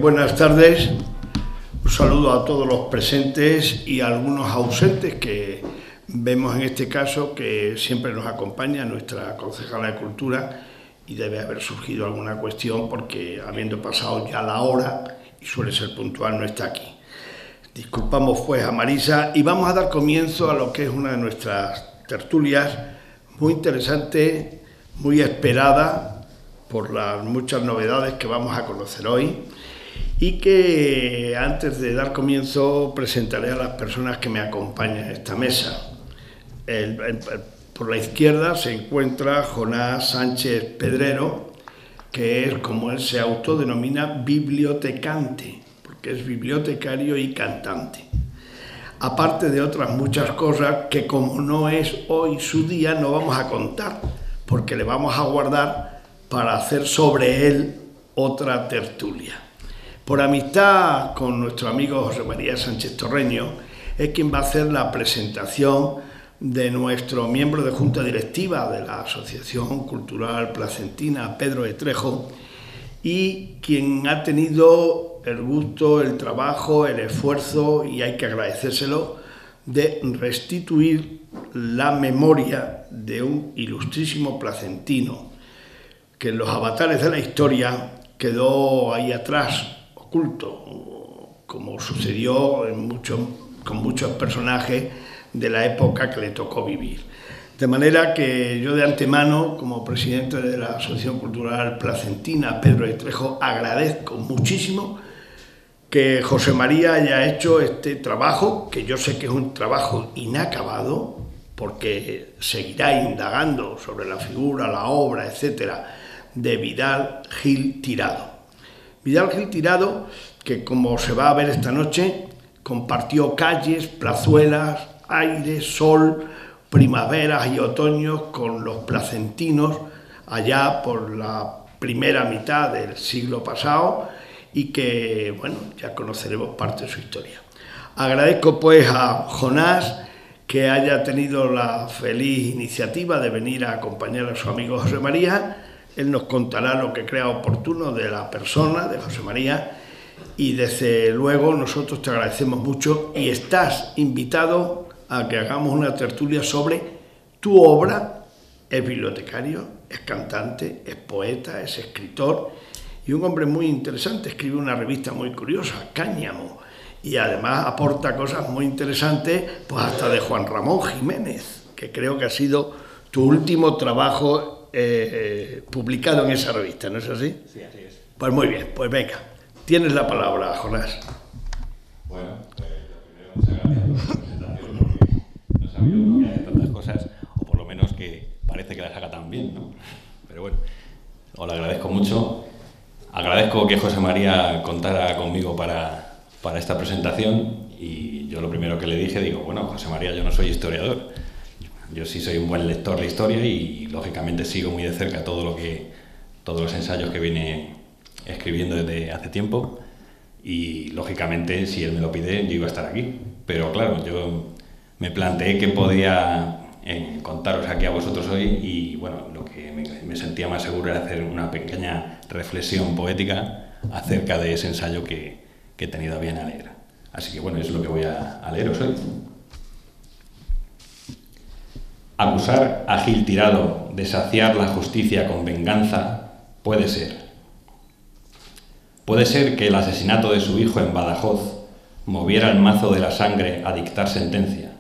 Buenas tardes, un saludo a todos los presentes y a algunos ausentes que vemos en este caso que siempre nos acompaña nuestra concejala de Cultura y debe haber surgido alguna cuestión porque habiendo pasado ya la hora y suele ser puntual no está aquí. Disculpamos pues a Marisa y vamos a dar comienzo a lo que es una de nuestras tertulias muy interesante, muy esperada por las muchas novedades que vamos a conocer hoy. Y que antes de dar comienzo presentaré a las personas que me acompañan en esta mesa. Por la izquierda se encuentra Jonás Sánchez Pedrero, que es, como él se autodenomina, bibliotecante, porque es bibliotecario y cantante. Aparte de otras muchas cosas que, como no es hoy su día, no vamos a contar, porque le vamos a guardar para hacer sobre él otra tertulia. Por amistad con nuestro amigo José María Sánchez Torreño, es quien va a hacer la presentación de nuestro miembro de Junta Directiva de la Asociación Cultural Placentina, Pedro de Trejo, y quien ha tenido el gusto, el trabajo, el esfuerzo, y hay que agradecérselo, de restituir la memoria de un ilustrísimo placentino, que en los avatares de la historia quedó ahí atrás, oculto, como sucedió con muchos personajes de la época que le tocó vivir. De manera que yo de antemano, como presidente de la Asociación Cultural Placentina, Pedro de Trejo, agradezco muchísimo que José María haya hecho este trabajo, que yo sé que es un trabajo inacabado, porque seguirá indagando sobre la figura, la obra, etcétera, de Vidal Gil Tirado. Vidal Gil Tirado, que como se va a ver esta noche, compartió calles, plazuelas, aire, sol, primaveras y otoños con los placentinos allá por la primera mitad del siglo pasado y que, bueno, ya conoceremos parte de su historia. Agradezco pues a Jonás que haya tenido la feliz iniciativa de venir a acompañar a su amigo José María. Él nos contará lo que crea oportuno de la persona, de José María, y desde luego nosotros te agradecemos mucho y estás invitado a que hagamos una tertulia sobre tu obra. Es bibliotecario, es cantante, es poeta, es escritor y un hombre muy interesante. Escribe una revista muy curiosa, Cáñamo, y además aporta cosas muy interesantes, pues hasta de Juan Ramón Jiménez, que creo que ha sido tu último trabajo publicado en esa revista, ¿no es así? Sí, así es. Pues muy bien, pues venga, tienes la palabra, Jonás. Bueno, pues lo primero, muchas gracias por la presentación, porque no sabía que hay tantas cosas, o por lo menos que parece que las haga tan bien, ¿no? Pero bueno, os lo agradezco mucho. Agradezco que José María contara conmigo para esta presentación y yo lo primero que le dije, digo, bueno, José María, yo no soy historiador. Yo sí soy un buen lector de historia y, lógicamente, sigo muy de cerca todos los ensayos que viene escribiendo desde hace tiempo y, lógicamente, si él me lo pide, yo iba a estar aquí. Pero, claro, yo me planteé que podía contaros aquí a vosotros hoy y, bueno, lo que me sentía más seguro era hacer una pequeña reflexión poética acerca de ese ensayo que he tenido bien a leer. Así que, bueno, es lo que voy a leeros hoy. Acusar a Gil Tirado de saciar la justicia con venganza puede ser. Puede ser que el asesinato de su hijo en Badajoz moviera el mazo de la sangre a dictar sentencia.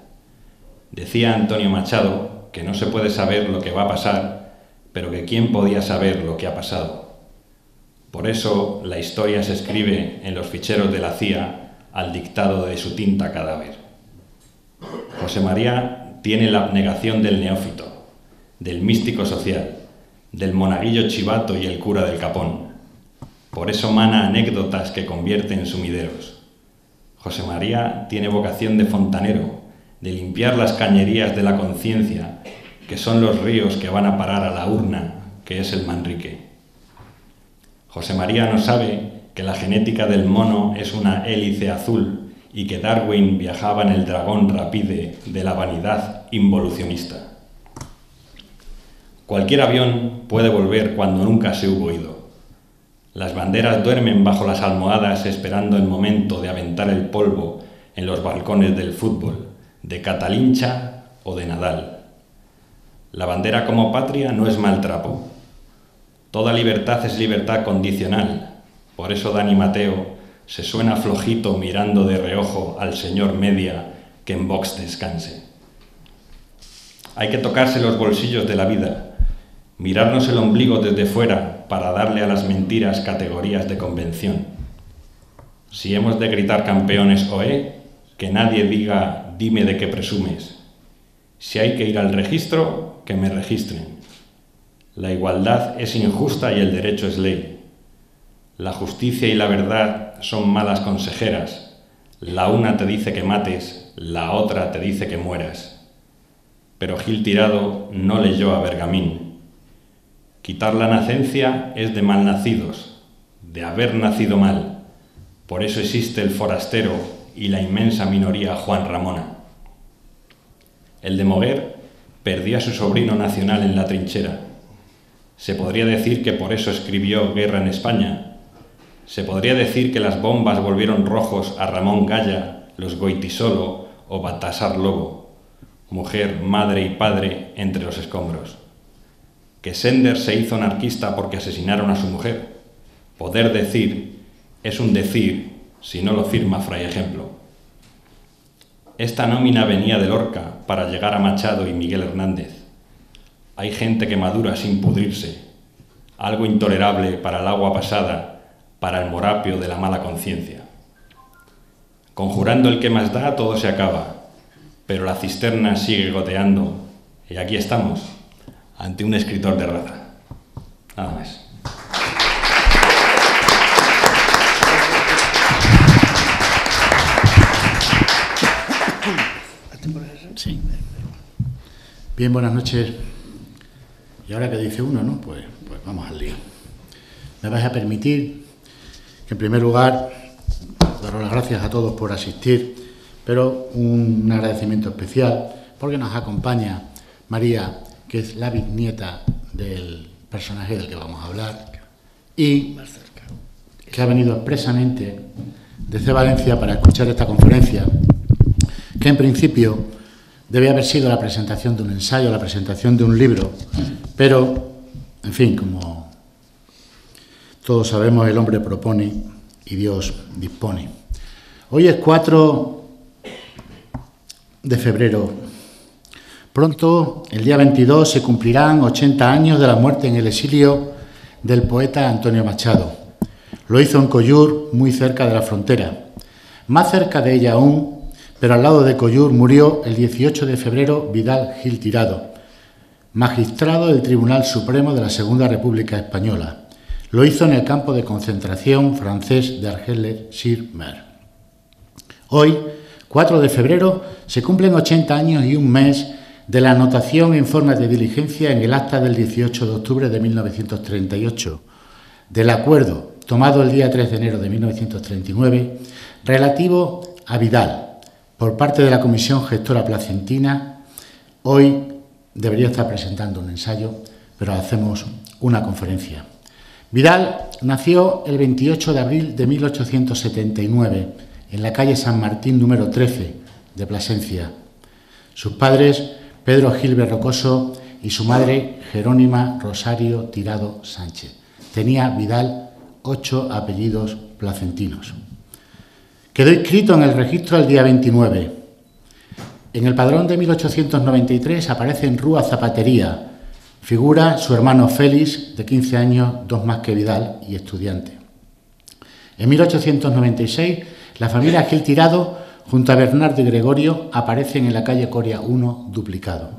Decía Antonio Machado que no se puede saber lo que va a pasar, pero que quién podía saber lo que ha pasado. Por eso la historia se escribe en los ficheros de la CIA al dictado de su tinta cadáver. José María tiene la abnegación del neófito, del místico social, del monaguillo chivato y el cura del capón. Por eso mana anécdotas que convierte en sumideros. José María tiene vocación de fontanero, de limpiar las cañerías de la conciencia, que son los ríos que van a parar a la urna, que es el Manrique. José María no sabe que la genética del mono es una hélice azul y que Darwin viajaba en el dragón rapide de la vanidad involucionista. Cualquier avión puede volver cuando nunca se hubo ido. Las banderas duermen bajo las almohadas esperando el momento de aventar el polvo en los balcones del fútbol, de Catalincha o de Nadal. La bandera como patria no es mal trapo. Toda libertad es libertad condicional. Por eso Dani Mateo se suena flojito mirando de reojo al señor Media que en Vox descanse. Hay que tocarse los bolsillos de la vida, mirarnos el ombligo desde fuera para darle a las mentiras categorías de convención. Si hemos de gritar campeones OE, que nadie diga dime de qué presumes. Si hay que ir al registro, que me registren. La igualdad es injusta y el derecho es ley. La justicia y la verdad son malas consejeras. La una te dice que mates, la otra te dice que mueras. Pero Gil Tirado no leyó a Bergamín. Quitar la nacencia es de malnacidos, de haber nacido mal. Por eso existe el forastero y la inmensa minoría Juan Ramona. El de Moguer perdió a su sobrino nacional en la trinchera. Se podría decir que por eso escribió Guerra en España. Se podría decir que las bombas volvieron rojos a Ramón Gaya, los Goitisolo o Baltasar Lobo, mujer, madre y padre entre los escombros. Que Sender se hizo anarquista porque asesinaron a su mujer. Poder decir es un decir si no lo firma Fray Ejemplo. Esta nómina venía de Lorca para llegar a Machado y Miguel Hernández. Hay gente que madura sin pudrirse, algo intolerable para el agua pasada, para el morapio de la mala conciencia. Conjurando el que más da, todo se acaba, pero la cisterna sigue goteando, y aquí estamos, ante un escritor de raza. Nada más. Sí. Bien, buenas noches. Y ahora que dice uno, ¿no? Pues vamos al lío. Me vais a permitir que en primer lugar daros las gracias a todos por asistir, pero un agradecimiento especial porque nos acompaña María, que es la bisnieta del personaje del que vamos a hablar y que ha venido expresamente desde Valencia para escuchar esta conferencia, que en principio debe haber sido la presentación de un ensayo, la presentación de un libro, pero, en fin, como todos sabemos, el hombre propone y Dios dispone. Hoy es 4 de febrero. Pronto, el día 22, se cumplirán 80 años de la muerte en el exilio del poeta Antonio Machado. Lo hizo en Collur, muy cerca de la frontera. Más cerca de ella aún, pero al lado de Collur, murió el 18 de febrero Vidal Gil Tirado, magistrado del Tribunal Supremo de la Segunda República Española. Lo hizo en el campo de concentración francés de Argelès-sur-Mer. Hoy, 4 de febrero, se cumplen 80 años y un mes de la anotación en forma de diligencia en el acta del 18 de octubre de 1938, del acuerdo tomado el día 3 de enero de 1939, relativo a Vidal, por parte de la Comisión Gestora Placentina. Hoy debería estar presentando un ensayo, pero hacemos una conferencia. Vidal nació el 28 de abril de 1879 en la calle San Martín número 13 de Plasencia. Sus padres, Pedro Gil Berrocoso, y su madre, Jerónima Rosario Tirado Sánchez. Tenía Vidal 8 apellidos placentinos. Quedó inscrito en el registro el día 29. En el padrón de 1893 aparece en Rúa Zapatería. Figura su hermano Félix, de 15 años, 2 más que Vidal, y estudiante. En 1896, la familia Gil Tirado, junto a Bernardo y Gregorio, aparecen en la calle Coria 1, duplicado.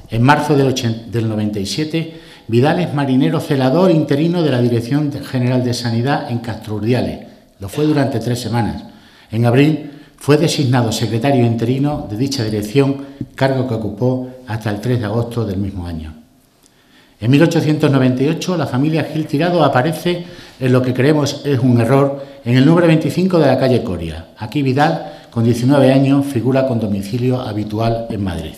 En marzo del 97, Vidal es marinero celador interino de la Dirección General de Sanidad en Castro Urdiales. Lo fue durante 3 semanas. En abril fue designado secretario interino de dicha dirección, cargo que ocupó hasta el 3 de agosto del mismo año. En 1898, la familia Gil Tirado aparece en lo que creemos es un error, en el número 25 de la calle Coria. Aquí Vidal, con 19 años, figura con domicilio habitual en Madrid.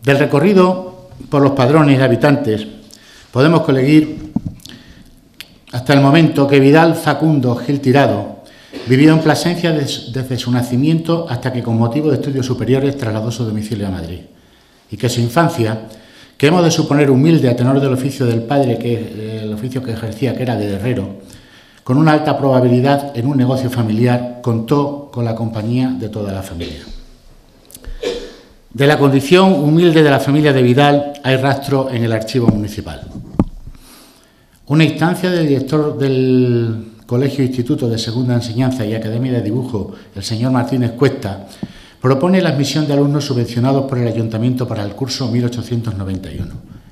Del recorrido por los padrones y habitantes, podemos colegir hasta el momento que Vidal Facundo Gil Tirado vivió en Plasencia desde su nacimiento hasta que, con motivo de estudios superiores, trasladó su domicilio a Madrid, y que su infancia, que hemos de suponer humilde a tenor del oficio del padre, que el oficio que ejercía, que era de herrero, con una alta probabilidad en un negocio familiar, contó con la compañía de toda la familia. De la condición humilde de la familia de Vidal hay rastro en el archivo municipal. Una instancia del director del Colegio Instituto de Segunda Enseñanza y Academia de Dibujo, el señor Martínez Cuesta, propone la admisión de alumnos subvencionados por el Ayuntamiento para el curso 1891.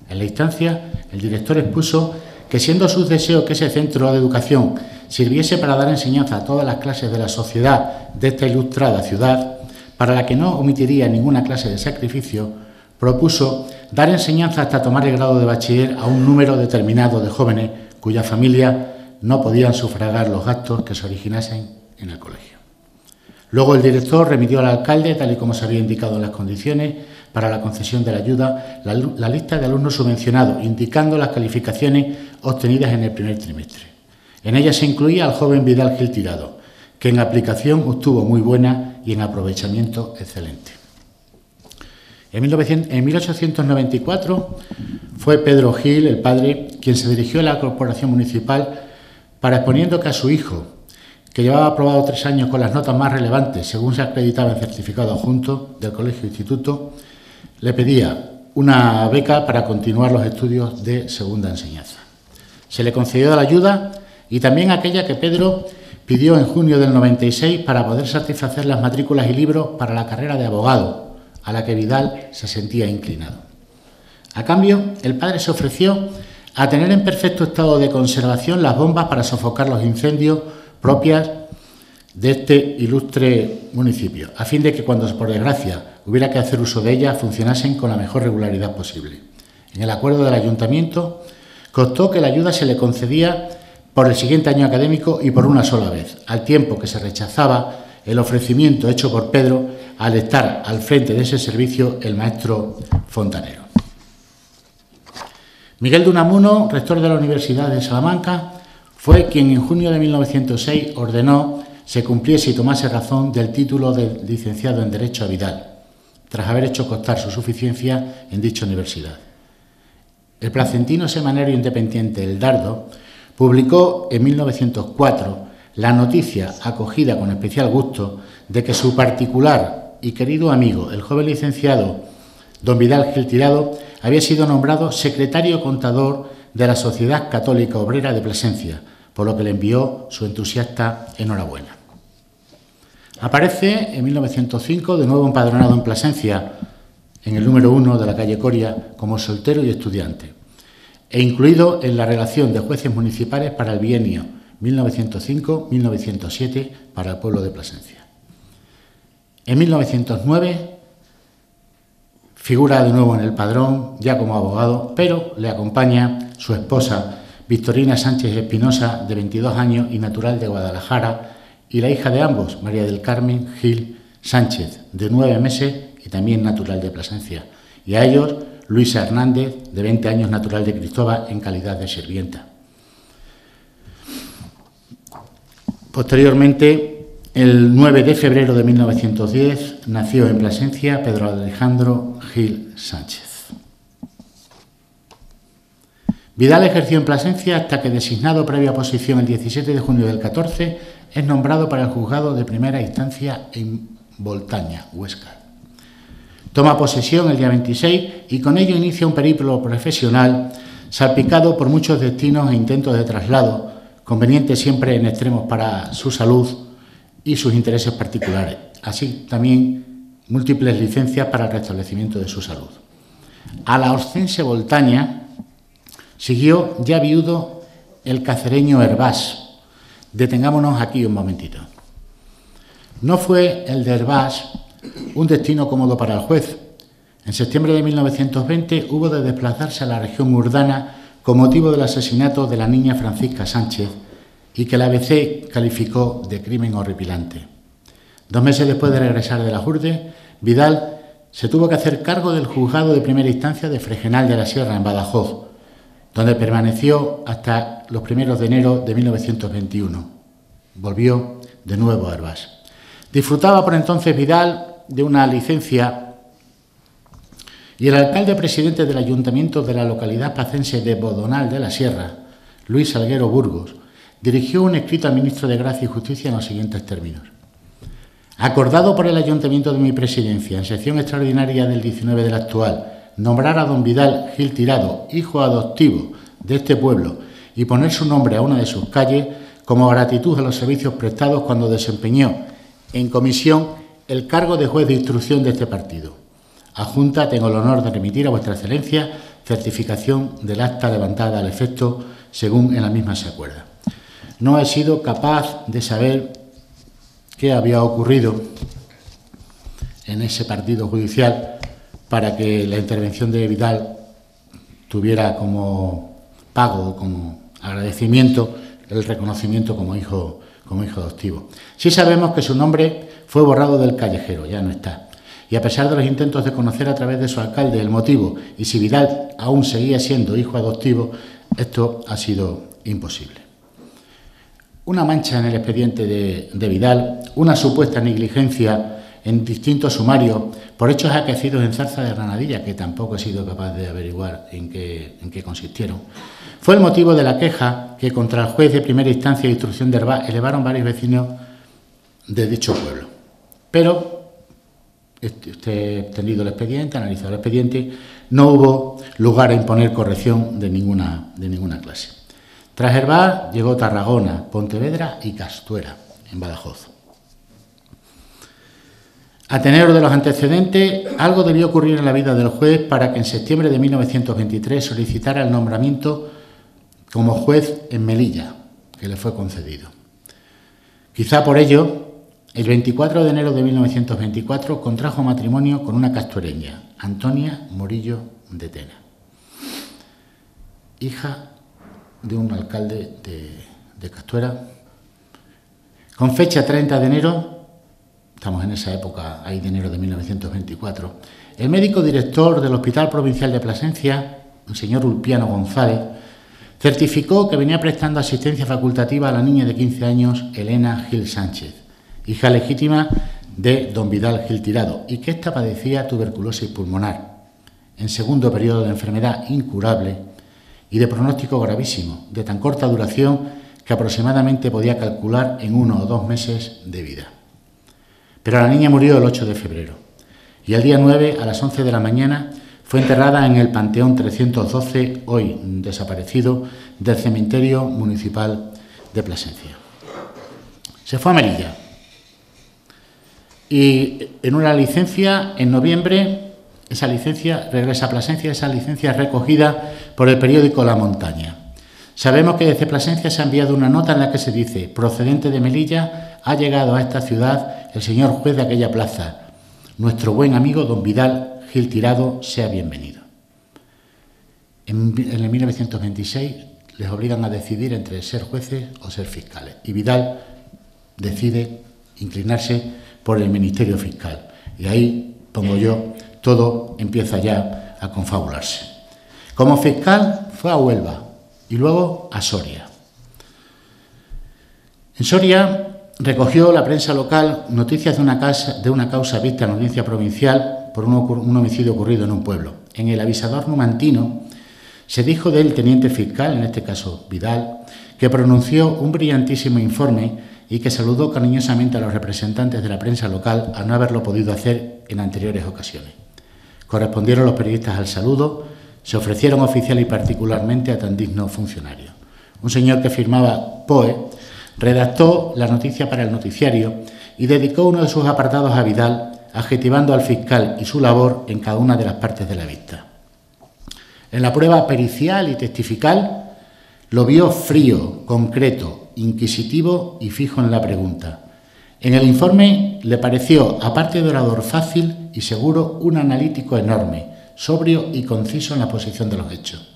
En la instancia, el director expuso que, siendo su deseo que ese centro de educación sirviese para dar enseñanza a todas las clases de la sociedad de esta ilustrada ciudad, para la que no omitiría ninguna clase de sacrificio, propuso dar enseñanza hasta tomar el grado de bachiller a un número determinado de jóvenes cuya familia no podían sufragar los gastos que se originasen en el colegio. Luego el director remitió al alcalde, tal y como se había indicado en las condiciones para la concesión de la ayuda, la lista de alumnos subvencionados, indicando las calificaciones obtenidas en el primer trimestre. En ella se incluía al joven Vidal Gil Tirado, que en aplicación obtuvo muy buena y en aprovechamiento excelente. En 1894 fue Pedro Gil, el padre, quien se dirigió a la corporación municipal para, exponiendo que a su hijo, que llevaba aprobado 3 años con las notas más relevantes, según se acreditaba en certificado adjunto del Colegio Instituto, le pedía una beca para continuar los estudios de segunda enseñanza. Se le concedió la ayuda y también aquella que Pedro pidió en junio del 96 para poder satisfacer las matrículas y libros para la carrera de abogado, a la que Vidal se sentía inclinado. A cambio, el padre se ofreció a tener en perfecto estado de conservación las bombas para sofocar los incendios propias de este ilustre municipio, a fin de que, cuando por desgracia hubiera que hacer uso de ellas, funcionasen con la mejor regularidad posible. En el acuerdo del ayuntamiento constó que la ayuda se le concedía por el siguiente año académico y por una sola vez, al tiempo que se rechazaba el ofrecimiento hecho por Pedro al estar al frente de ese servicio el maestro Fontanero. Miguel de Unamuno, rector de la Universidad de Salamanca, fue quien en junio de 1906 ordenó se cumpliese y tomase razón del título de licenciado en Derecho a Vidal, tras haber hecho constar su suficiencia en dicha universidad. El placentino semanario independiente El Dardo publicó en 1904 la noticia, acogida con especial gusto, de que su particular y querido amigo, el joven licenciado don Vidal Gil Tirado, había sido nombrado secretario contador de la Sociedad Católica Obrera de Plasencia, por lo que le envió su entusiasta enhorabuena. Aparece en 1905 de nuevo empadronado en Plasencia, en el número 1 de la calle Coria, como soltero y estudiante, e incluido en la relación de jueces municipales para el bienio 1905-1907 para el pueblo de Plasencia. En 1909 figura de nuevo en el padrón, ya como abogado, pero le acompaña su esposa, Victorina Sánchez Espinosa, de 22 años y natural de Guadalajara, y la hija de ambos, María del Carmen Gil Sánchez, de 9 meses y también natural de Plasencia, y a ellos Luisa Hernández, de 20 años, natural de Cristóbal, en calidad de sirvienta. Posteriormente, el 9 de febrero de 1910, nació en Plasencia Pedro Alejandro Gil Sánchez. Vidal ejerció en Plasencia hasta que, designado previa oposición el 17 de junio del 14, es nombrado para el juzgado de primera instancia en Voltaña, Huesca. Toma posesión el día 26 y con ello inicia un periplo profesional salpicado por muchos destinos e intentos de traslado, convenientes siempre en extremos para su salud y sus intereses particulares, así también múltiples licencias para el restablecimiento de su salud. A la oscense Voltaña siguió, ya viudo, el cacereño Hervás. Detengámonos aquí un momentito. No fue el de Hervás un destino cómodo para el juez. En septiembre de 1920 hubo de desplazarse a la región Murdana con motivo del asesinato de la niña Francisca Sánchez, y que la ABC calificó de crimen horripilante. 2 meses después de regresar de las Urdes, Vidal se tuvo que hacer cargo del juzgado de primera instancia de Fregenal de la Sierra, en Badajoz, donde permaneció hasta los primeros de enero de 1921. Volvió de nuevo a Hervás. Disfrutaba por entonces Vidal de una licencia y el alcalde presidente del ayuntamiento de la localidad pacense de Bodonal de la Sierra, Luis Salguero Burgos, dirigió un escrito al ministro de Gracia y Justicia en los siguientes términos. Acordado por el ayuntamiento de mi presidencia, en sección extraordinaria del 19 del actual, nombrar a don Vidal Gil Tirado, hijo adoptivo de este pueblo, y poner su nombre a una de sus calles como gratitud a los servicios prestados cuando desempeñó en comisión el cargo de juez de instrucción de este partido. Adjunta, tengo el honor de remitir a vuestra excelencia certificación del acta levantada al efecto, según en la misma se acuerda. No he sido capaz de saber qué había ocurrido en ese partido judicial para que la intervención de Vidal tuviera como pago, como agradecimiento, el reconocimiento como hijo adoptivo. Sí sabemos que su nombre fue borrado del callejero, ya no está. Y a pesar de los intentos de conocer a través de su alcalde el motivo y si Vidal aún seguía siendo hijo adoptivo, esto ha sido imposible. Una mancha en el expediente de Vidal, una supuesta negligencia en distintos sumarios por hechos acaecidos en Zarza de Granadilla, que tampoco he sido capaz de averiguar en qué consistieron, fue el motivo de la queja que contra el juez de primera instancia de instrucción de Hervás elevaron varios vecinos de dicho pueblo. Pero, extendido el expediente, analizado el expediente, no hubo lugar a imponer corrección de ninguna clase. Tras Hervás llegó Tarragona, Pontevedra y Castuera, en Badajoz. A tenor de los antecedentes, algo debió ocurrir en la vida del juez para que en septiembre de 1923 solicitara el nombramiento como juez en Melilla, que le fue concedido. Quizá por ello, el 24 de enero de 1924 contrajo matrimonio con una castuereña, Antonia Morillo de Tena, hija de un alcalde de Castuera. Con fecha 30 de enero, estamos en esa época, ahí de enero de 1924, el médico director del Hospital Provincial de Plasencia, el señor Ulpiano González, certificó que venía prestando asistencia facultativa a la niña de 15 años, Elena Gil Sánchez, hija legítima de don Vidal Gil Tirado, y que ésta padecía tuberculosis pulmonar, en segundo periodo de enfermedad incurable y de pronóstico gravísimo, de tan corta duración que aproximadamente podía calcular en 1 o 2 meses de vida. Pero la niña murió el 8 de febrero y el día 9, a las 11 de la mañana, fue enterrada en el Panteón 312, hoy desaparecido, del Cementerio Municipal de Plasencia. Se fue a Melilla y en una licencia, en noviembre, esa licencia regresa a Plasencia, esa licencia es recogida por el periódico La Montaña. Sabemos que desde Plasencia se ha enviado una nota en la que se dice: procedente de Melilla, ha llegado a esta ciudad el señor juez de aquella plaza, nuestro buen amigo don Vidal Gil Tirado, sea bienvenido. En el 1926 les obligan a decidir entre ser jueces o ser fiscales y Vidal decide inclinarse por el Ministerio Fiscal. Y ahí, pongo yo, todo empieza ya a confabularse. Como fiscal fue a Huelva y luego a Soria. En Soria recogió la prensa local noticias de una causa vista en audiencia provincial por un homicidio ocurrido en un pueblo. En el avisador numantino se dijo del teniente fiscal, en este caso Vidal, que pronunció un brillantísimo informe y que saludó cariñosamente a los representantes de la prensa local al no haberlo podido hacer en anteriores ocasiones. Correspondieron los periodistas al saludo, se ofrecieron oficial y particularmente a tan digno funcionario. Un señor que firmaba Poe redactó la noticia para el noticiario y dedicó uno de sus apartados a Vidal, adjetivando al fiscal y su labor en cada una de las partes de la vista. En la prueba pericial y testifical lo vio frío, concreto, inquisitivo y fijo en la pregunta. En el informe le pareció, aparte de orador fácil y seguro, un analítico enorme, sobrio y conciso en la posición de los hechos.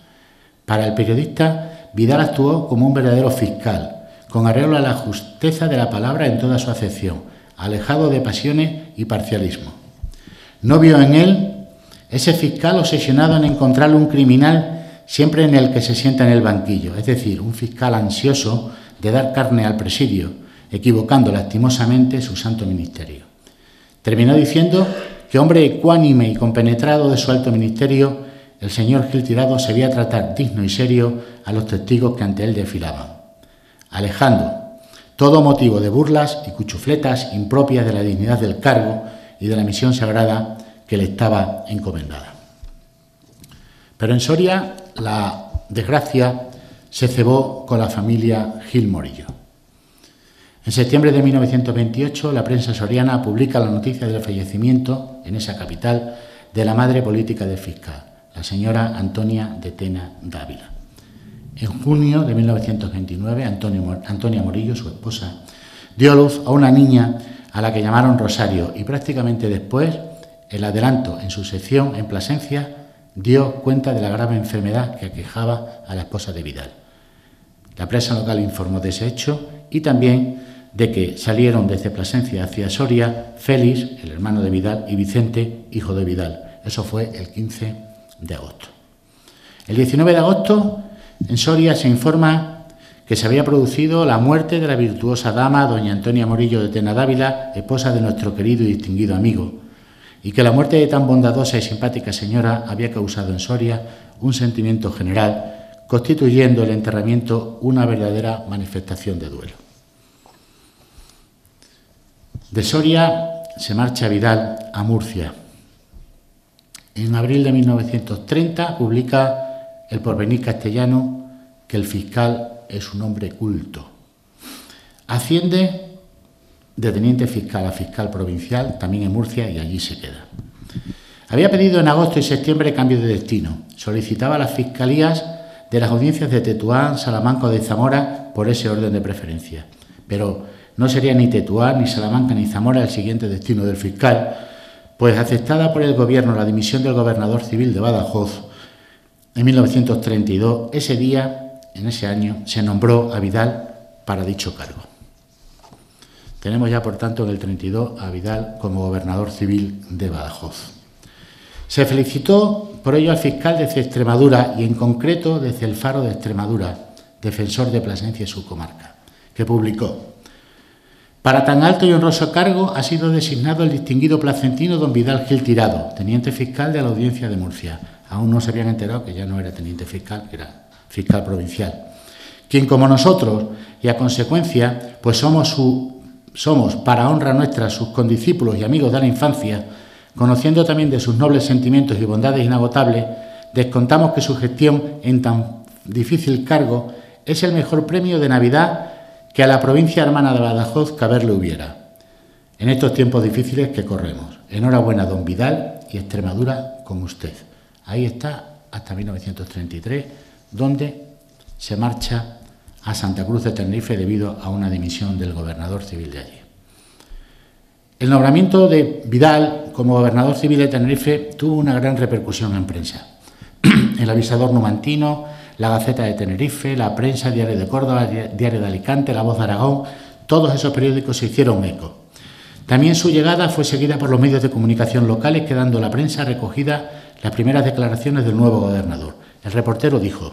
Para el periodista, Vidal actuó como un verdadero fiscal, con arreglo a la justeza de la palabra en toda su acepción, alejado de pasiones y parcialismo. No vio en él ese fiscal obsesionado en encontrarle un criminal siempre en el que se sienta en el banquillo, es decir, un fiscal ansioso de dar carne al presidio, equivocando lastimosamente su santo ministerio. Terminó diciendo que, hombre ecuánime y compenetrado de su alto ministerio, el señor Gil Tirado se veía tratar digno y serio a los testigos que ante él desfilaban, alejando todo motivo de burlas y cuchufletas impropias de la dignidad del cargo y de la misión sagrada que le estaba encomendada. Pero en Soria la desgracia se cebó con la familia Gil Morillo. En septiembre de 1928, la prensa soriana publica la noticia del fallecimiento, en esa capital, de la madre política del fiscal, la señora Antonia de Tena Dávila. En junio de 1929, Antonia Morillo, su esposa, dio a luz a una niña a la que llamaron Rosario y prácticamente después, el adelanto en su sección en Plasencia dio cuenta de la grave enfermedad que aquejaba a la esposa de Vidal. La prensa local informó de ese hecho y también de que salieron desde Plasencia hacia Soria Félix, el hermano de Vidal, y Vicente, hijo de Vidal. Eso fue el 15 de agosto. El 19 de agosto, en Soria se informa que se había producido la muerte de la virtuosa dama doña Antonia Morillo de Tena Dávila, esposa de nuestro querido y distinguido amigo, y que la muerte de tan bondadosa y simpática señora había causado en Soria un sentimiento general, constituyendo el enterramiento una verdadera manifestación de duelo. De Soria se marcha Vidal a Murcia. En abril de 1930 publica El Porvenir Castellano que el fiscal es un hombre culto. Asciende de teniente fiscal a fiscal provincial, también en Murcia, y allí se queda. Había pedido en agosto y septiembre cambio de destino. Solicitaba las fiscalías de las audiencias de Tetuán, Salamanca o de Zamora por ese orden de preferencia. Pero no sería ni Tetuán, ni Salamanca, ni Zamora el siguiente destino del fiscal, pues aceptada por el gobierno la dimisión del gobernador civil de Badajoz en 1932, ese día, en ese año, se nombró a Vidal para dicho cargo. Tenemos ya, por tanto, en el 32 a Vidal como gobernador civil de Badajoz. Se felicitó por ello al fiscal desde Extremadura y, en concreto, desde el Faro de Extremadura, defensor de Plasencia y su comarca, que publicó: para tan alto y honroso cargo ha sido designado el distinguido placentino don Vidal Gil Tirado, teniente fiscal de la Audiencia de Murcia. Aún no se habían enterado que ya no era teniente fiscal, que era fiscal provincial. Quien, como nosotros, y a consecuencia, pues somos, para honra nuestra, sus condiscípulos y amigos de la infancia, conociendo también de sus nobles sentimientos y bondades inagotables, descontamos que su gestión en tan difícil cargo es el mejor premio de Navidad que a la provincia hermana de Badajoz caberle hubiera, en estos tiempos difíciles que corremos. Enhorabuena, don Vidal, y Extremadura con usted. Ahí está, hasta 1933, donde se marcha a Santa Cruz de Tenerife debido a una dimisión del gobernador civil de allí. El nombramiento de Vidal como gobernador civil de Tenerife tuvo una gran repercusión en prensa. El Avisador Numantino, la Gaceta de Tenerife, la Prensa, Diario de Córdoba, Diario de Alicante, La Voz de Aragón, todos esos periódicos se hicieron eco. También su llegada fue seguida por los medios de comunicación locales, quedando la prensa recogida las primeras declaraciones del nuevo gobernador. El reportero dijo: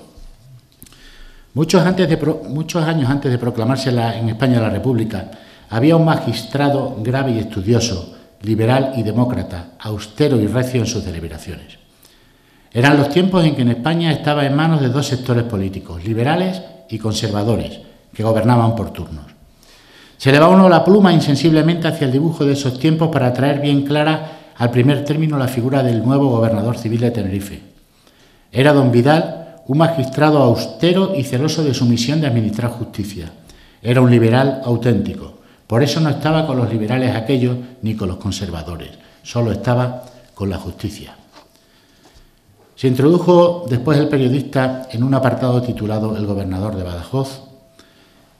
muchos años antes de proclamarse en España la República, había un magistrado grave y estudioso, liberal y demócrata, austero y recio en sus deliberaciones. Eran los tiempos en que en España estaba en manos de dos sectores políticos, liberales y conservadores, que gobernaban por turnos. Se elevaba uno la pluma insensiblemente hacia el dibujo de esos tiempos para traer bien clara al primer término la figura del nuevo gobernador civil de Tenerife. Era don Vidal, un magistrado austero y celoso de su misión de administrar justicia. Era un liberal auténtico. Por eso no estaba con los liberales aquellos ni con los conservadores. Solo estaba con la justicia. Se introdujo después el periodista en un apartado titulado El gobernador de Badajoz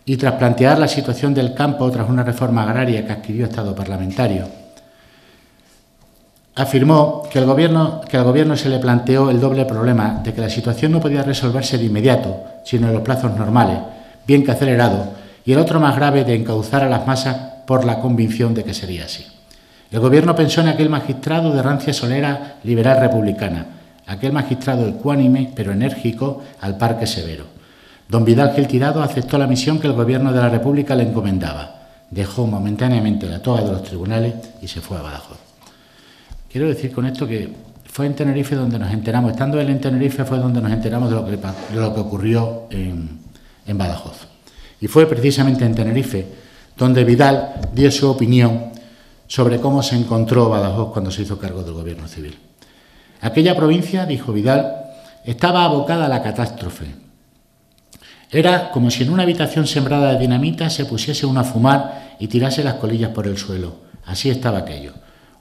y, tras plantear la situación del campo tras una reforma agraria que adquirió estado parlamentario, afirmó que al gobierno se le planteó el doble problema de que la situación no podía resolverse de inmediato, sino en los plazos normales, bien que acelerado, y el otro más grave de encauzar a las masas por la convicción de que sería así. El gobierno pensó en aquel magistrado de rancia solera liberal republicana, aquel magistrado ecuánime pero enérgico al par que severo. Don Vidal Gil Tirado aceptó la misión que el Gobierno de la República le encomendaba. Dejó momentáneamente la toga de los tribunales y se fue a Badajoz. Quiero decir con esto que fue en Tenerife donde nos enteramos, estando él en Tenerife fue donde nos enteramos de lo que ocurrió en Badajoz. Y fue precisamente en Tenerife donde Vidal dio su opinión sobre cómo se encontró Badajoz cuando se hizo cargo del Gobierno civil. Aquella provincia, dijo Vidal, estaba abocada a la catástrofe. Era como si en una habitación sembrada de dinamita se pusiese uno a fumar y tirase las colillas por el suelo. Así estaba aquello.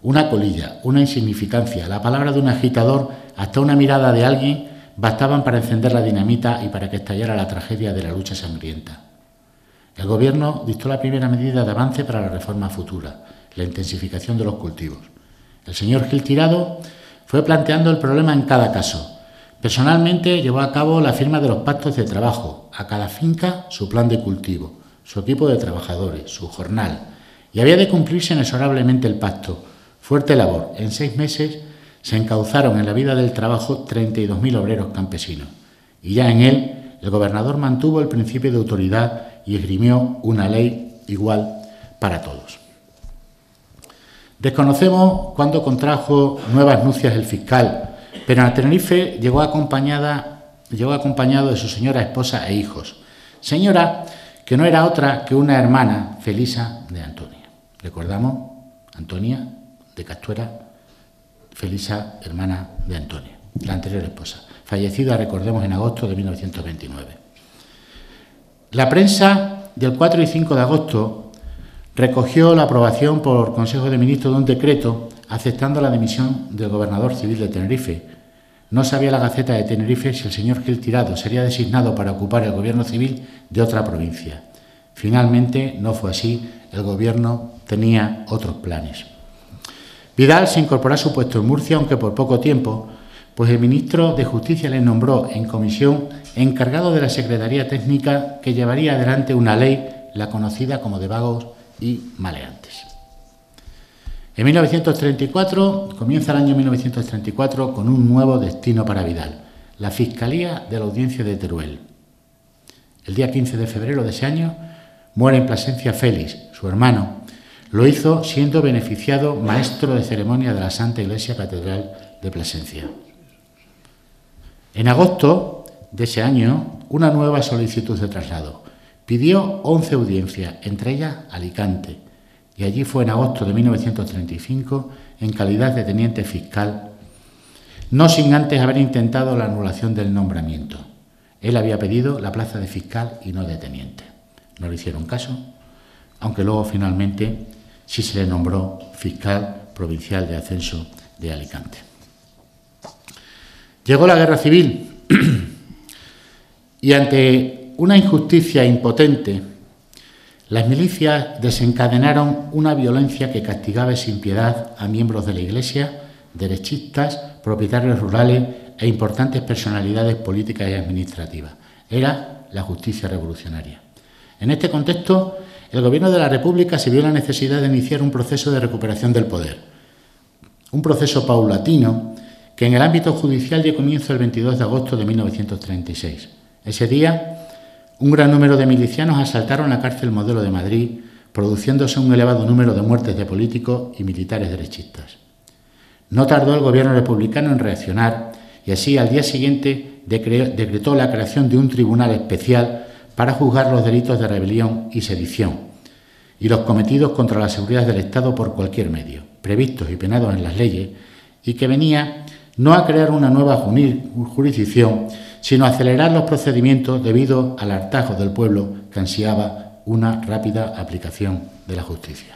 Una colilla, una insignificancia, la palabra de un agitador, hasta una mirada de alguien, bastaban para encender la dinamita y para que estallara la tragedia de la lucha sangrienta. El Gobierno dictó la primera medida de avance para la reforma futura, la intensificación de los cultivos. El señor Gil Tirado fue planteando el problema en cada caso. Personalmente llevó a cabo la firma de los pactos de trabajo, a cada finca su plan de cultivo, su equipo de trabajadores, su jornal, y había de cumplirse inexorablemente el pacto. Fuerte labor. En 6 meses se encauzaron en la vida del trabajo 32.000 obreros campesinos, y ya en él el gobernador mantuvo el principio de autoridad y esgrimió una ley igual para todos. Desconocemos cuándo contrajo nuevas nupcias el fiscal, pero en Tenerife llegó acompañado de su señora esposa e hijos. Señora que no era otra que una hermana, Felisa de Antonia. Recordamos, Antonia de Castuera, Felisa, hermana de Antonia, la anterior esposa, fallecida, recordemos, en agosto de 1929. La prensa del 4 y 5 de agosto recogió la aprobación por Consejo de Ministros de un decreto aceptando la dimisión del gobernador civil de Tenerife. No sabía la Gaceta de Tenerife si el señor Gil Tirado sería designado para ocupar el gobierno civil de otra provincia. Finalmente no fue así, el gobierno tenía otros planes. Vidal se incorporó a su puesto en Murcia, aunque por poco tiempo, pues el ministro de Justicia le nombró en comisión encargado de la Secretaría Técnica que llevaría adelante una ley, la conocida como de vagos y maleantes. En 1934, comienza el año 1934 con un nuevo destino para Vidal, la Fiscalía de la Audiencia de Teruel. El día 15 de febrero de ese año muere en Plasencia Félix, su hermano. Lo hizo siendo beneficiado maestro de ceremonia de la Santa Iglesia Catedral de Plasencia. En agosto de ese año, una nueva solicitud de traslado. Pidió 11 audiencias, entre ellas Alicante, y allí fue en agosto de 1935 en calidad de teniente fiscal, no sin antes haber intentado la anulación del nombramiento. Él había pedido la plaza de fiscal y no de teniente. No le hicieron caso, aunque luego finalmente sí se le nombró fiscal provincial de ascenso de Alicante. Llegó la guerra civil y ante una injusticia impotente, las milicias desencadenaron una violencia que castigaba sin piedad a miembros de la Iglesia, derechistas, propietarios rurales e importantes personalidades políticas y administrativas. Era la justicia revolucionaria. En este contexto, el Gobierno de la República se vio la necesidad de iniciar un proceso de recuperación del poder. Un proceso paulatino que en el ámbito judicial dio comienzo el 22 de agosto de 1936. Ese día, un gran número de milicianos asaltaron la cárcel Modelo de Madrid, produciéndose un elevado número de muertes de políticos y militares derechistas. No tardó el gobierno republicano en reaccionar y así al día siguiente decretó la creación de un tribunal especial para juzgar los delitos de rebelión y sedición y los cometidos contra la seguridad del Estado por cualquier medio, previstos y penados en las leyes, y que venía no a crear una nueva jurisdicción, sino a acelerar los procedimientos debido al hartazgo del pueblo que ansiaba una rápida aplicación de la justicia.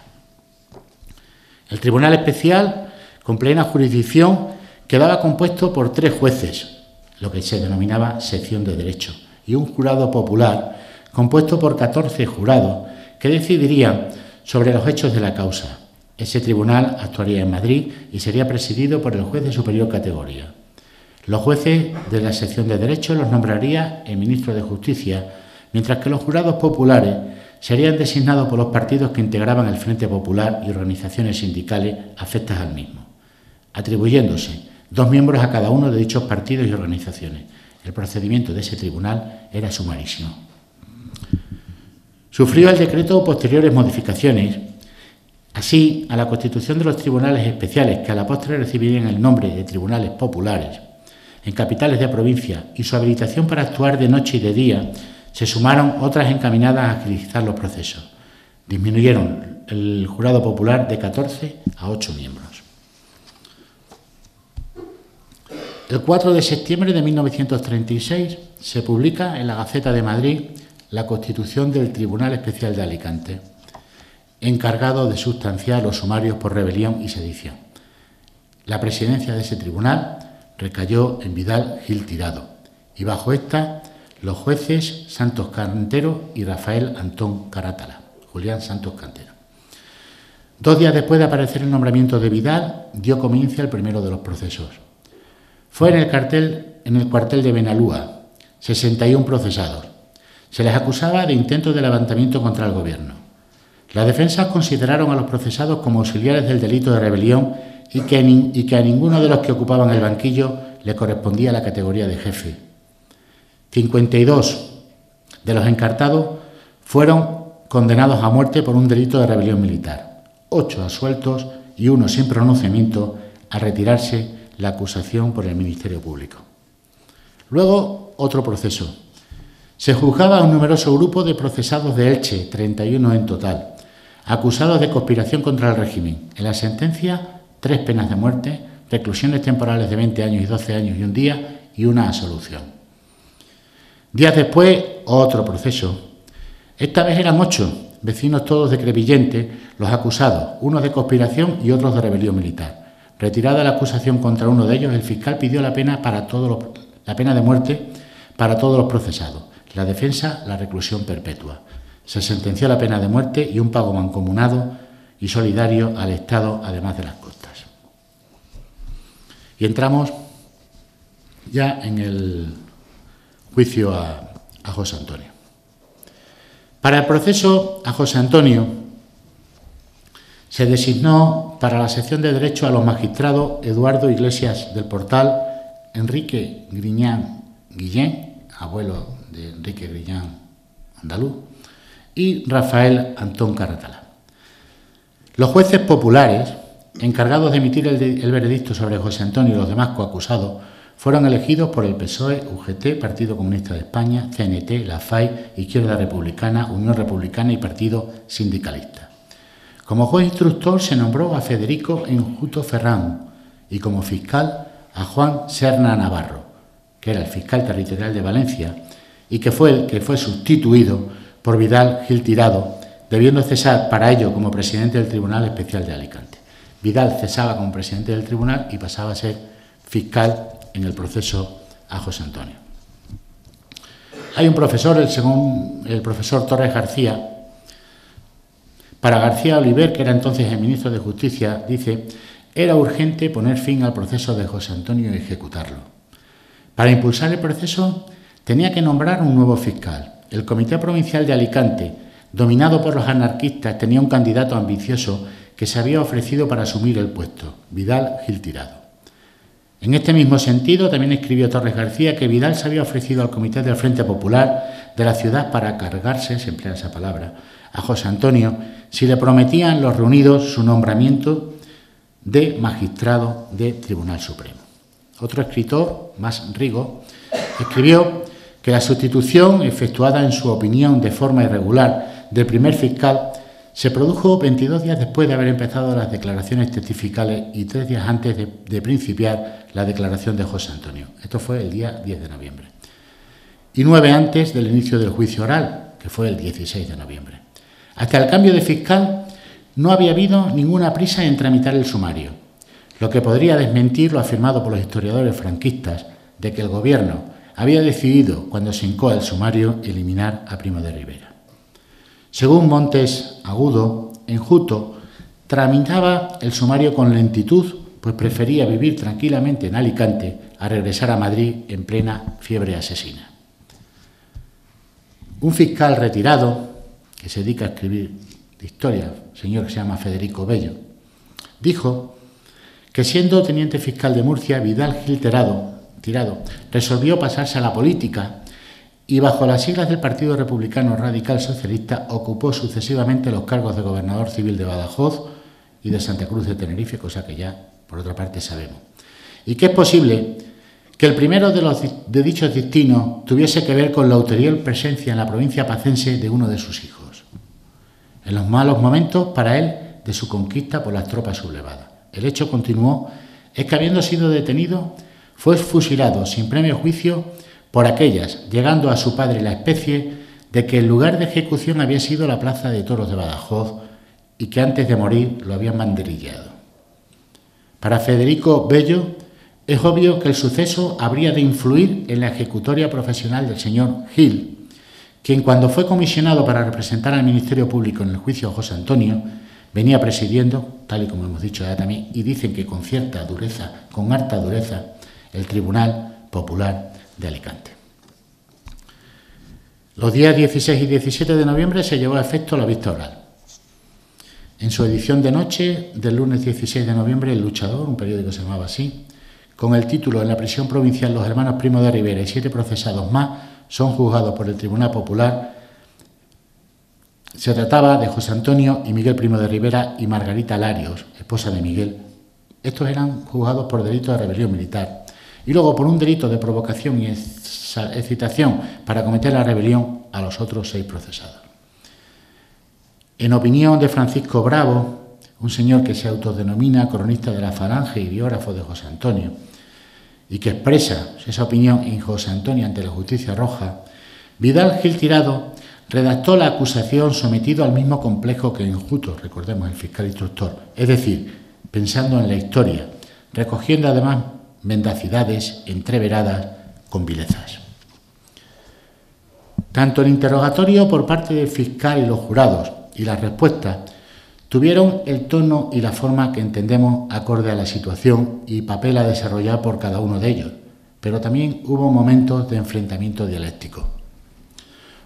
El Tribunal Especial, con plena jurisdicción, quedaba compuesto por 3 jueces, lo que se denominaba sección de derecho, y un jurado popular compuesto por 14 jurados que decidirían sobre los hechos de la causa. Ese tribunal actuaría en Madrid y sería presidido por el juez de superior categoría. Los jueces de la sección de derecho los nombraría el ministro de Justicia, mientras que los jurados populares serían designados por los partidos que integraban el Frente Popular y organizaciones sindicales afectas al mismo, atribuyéndose 2 miembros a cada uno de dichos partidos y organizaciones. El procedimiento de ese tribunal era sumarísimo. Sufrió el decreto posteriores modificaciones. Así, a la constitución de los tribunales especiales, que a la postre recibirían el nombre de tribunales populares, en capitales de provincia, y su habilitación para actuar de noche y de día, se sumaron otras encaminadas a agilizar los procesos. Disminuyeron el jurado popular de 14 a 8 miembros. El 4 de septiembre de 1936 se publica en la Gaceta de Madrid la Constitución del Tribunal Especial de Alicante, encargado de sustanciar los sumarios por rebelión y sedición. La presidencia de ese tribunal recayó en Vidal Gil Tirado, y bajo esta los jueces Santos Cantero y Rafael Antón Carátala, Julián Santos Cantero. 2 días después de aparecer el nombramiento de Vidal, dio comienzo el primero de los procesos. Fue en el cuartel de Benalúa, 61 procesados. Se les acusaba de intentos de levantamiento contra el gobierno. Las defensas consideraron a los procesados como auxiliares del delito de rebelión y que a ninguno de los que ocupaban el banquillo le correspondía la categoría de jefe. 52 de los encartados fueron condenados a muerte por un delito de rebelión militar, 8 absueltos y 1 sin pronunciamiento al retirarse la acusación por el Ministerio Público. Luego, otro proceso. Se juzgaba a un numeroso grupo de procesados de Elche, 31 en total, acusados de conspiración contra el régimen. En la sentencia, 3 penas de muerte, reclusiones temporales de 20 años y 12 años y un día y una absolución. Días después, otro proceso. Esta vez eran 8, vecinos todos de Crevillente, los acusados, unos de conspiración y otros de rebelión militar. Retirada la acusación contra uno de ellos, el fiscal pidió la pena de muerte para todos los procesados. La defensa, la reclusión perpetua. Se sentenció la pena de muerte y un pago mancomunado y solidario al Estado, además de las costas. Y entramos ya en el juicio a José Antonio. Para el proceso a José Antonio se designó para la sección de Derecho a los magistrados Eduardo Iglesias del Portal, Enrique Griñán Guillén, abuelo de Enrique Griñán andaluz, y Rafael Antón Carátala. Los jueces populares, encargados de emitir el veredicto sobre José Antonio y los demás coacusados, fueron elegidos por el PSOE, UGT, Partido Comunista de España, CNT, la FAI, Izquierda Republicana, Unión Republicana y Partido Sindicalista. Como juez instructor se nombró a Federico Enjuto Ferrán y como fiscal a Juan Serna Navarro, que era el fiscal territorial de Valencia y que fue sustituido por Vidal Gil Tirado, debiendo cesar para ello como presidente del Tribunal Especial de Alicante. Vidal cesaba como presidente del tribunal y pasaba a ser fiscal en el proceso a José Antonio. Hay un profesor, según el profesor Torres García. Para García Oliver, que era entonces el ministro de Justicia, dice: era urgente poner fin al proceso de José Antonio y ejecutarlo. Para impulsar el proceso tenía que nombrar un nuevo fiscal. El Comité Provincial de Alicante, dominado por los anarquistas, tenía un candidato ambicioso que se había ofrecido para asumir el puesto, Vidal Gil Tirado. En este mismo sentido, también escribió Torres García que Vidal se había ofrecido al Comité del Frente Popular de la ciudad para cargarse, se emplea esa palabra, a José Antonio, si le prometían los reunidos su nombramiento de magistrado de Tribunal Supremo. Otro escritor, más Rigo, escribió que la sustitución, efectuada en su opinión de forma irregular del primer fiscal, se produjo 22 días después de haber empezado las declaraciones testificales y 3 días antes de principiar la declaración de José Antonio. Esto fue el día 10 de noviembre. Y 9 antes del inicio del juicio oral, que fue el 16 de noviembre. Hasta el cambio de fiscal no había habido ninguna prisa en tramitar el sumario, lo que podría desmentir lo afirmado por los historiadores franquistas de que el gobierno había decidido, cuando se hincó el sumario, eliminar a Primo de Rivera. Según Montes Agudo, Enjuto tramitaba el sumario con lentitud, pues prefería vivir tranquilamente en Alicante a regresar a Madrid en plena fiebre asesina. Un fiscal retirado, que se dedica a escribir historia, señor que se llama Federico Bello, dijo que siendo teniente fiscal de Murcia, Vidal Gil Tirado resolvió pasarse a la política y bajo las siglas del Partido Republicano Radical Socialista ocupó sucesivamente los cargos de gobernador civil de Badajoz y de Santa Cruz de Tenerife, cosa que ya por otra parte sabemos. Y que es posible que el primero de dichos destinos tuviese que ver con la ulterior presencia en la provincia pacense de uno de sus hijos, en los malos momentos para él de su conquista por las tropas sublevadas. El hecho continuó es que, habiendo sido detenido, fue fusilado sin previo juicio por aquellas, llegando a su padre la especie de que el lugar de ejecución había sido la plaza de toros de Badajoz y que antes de morir lo habían banderillado. Para Federico Bello es obvio que el suceso habría de influir en la ejecutoria profesional del señor Gil, quien, cuando fue comisionado para representar al Ministerio Público en el juicio a José Antonio, venía presidiendo, tal y como hemos dicho ya también, y dicen que con cierta dureza, con harta dureza, el Tribunal Popular de Alicante. Los días 16 y 17 de noviembre se llevó a efecto la vista oral. En su edición de noche del lunes 16 de noviembre, El Luchador, un periódico que se llamaba así, con el título: En la prisión provincial los hermanos Primo de Rivera y 7 procesados más son juzgados por el Tribunal Popular. Se trataba de José Antonio y Miguel Primo de Rivera y Margarita Larios, esposa de Miguel. Estos eran juzgados por delito de rebelión militar y luego por un delito de provocación y excitación para cometer la rebelión a los otros 6 procesados. En opinión de Francisco Bravo, un señor que se autodenomina cronista de la Falange y biógrafo de José Antonio, y que expresa esa opinión en José Antonio ante la Justicia Roja, Vidal Gil Tirado redactó la acusación sometido al mismo complejo que enjuto, recordemos, el fiscal instructor, es decir, pensando en la historia, recogiendo además mendacidades entreveradas con vilezas. Tanto el interrogatorio por parte del fiscal y los jurados y las respuestas tuvieron el tono y la forma que entendemos acorde a la situación y papel a desarrollar por cada uno de ellos, pero también hubo momentos de enfrentamiento dialéctico.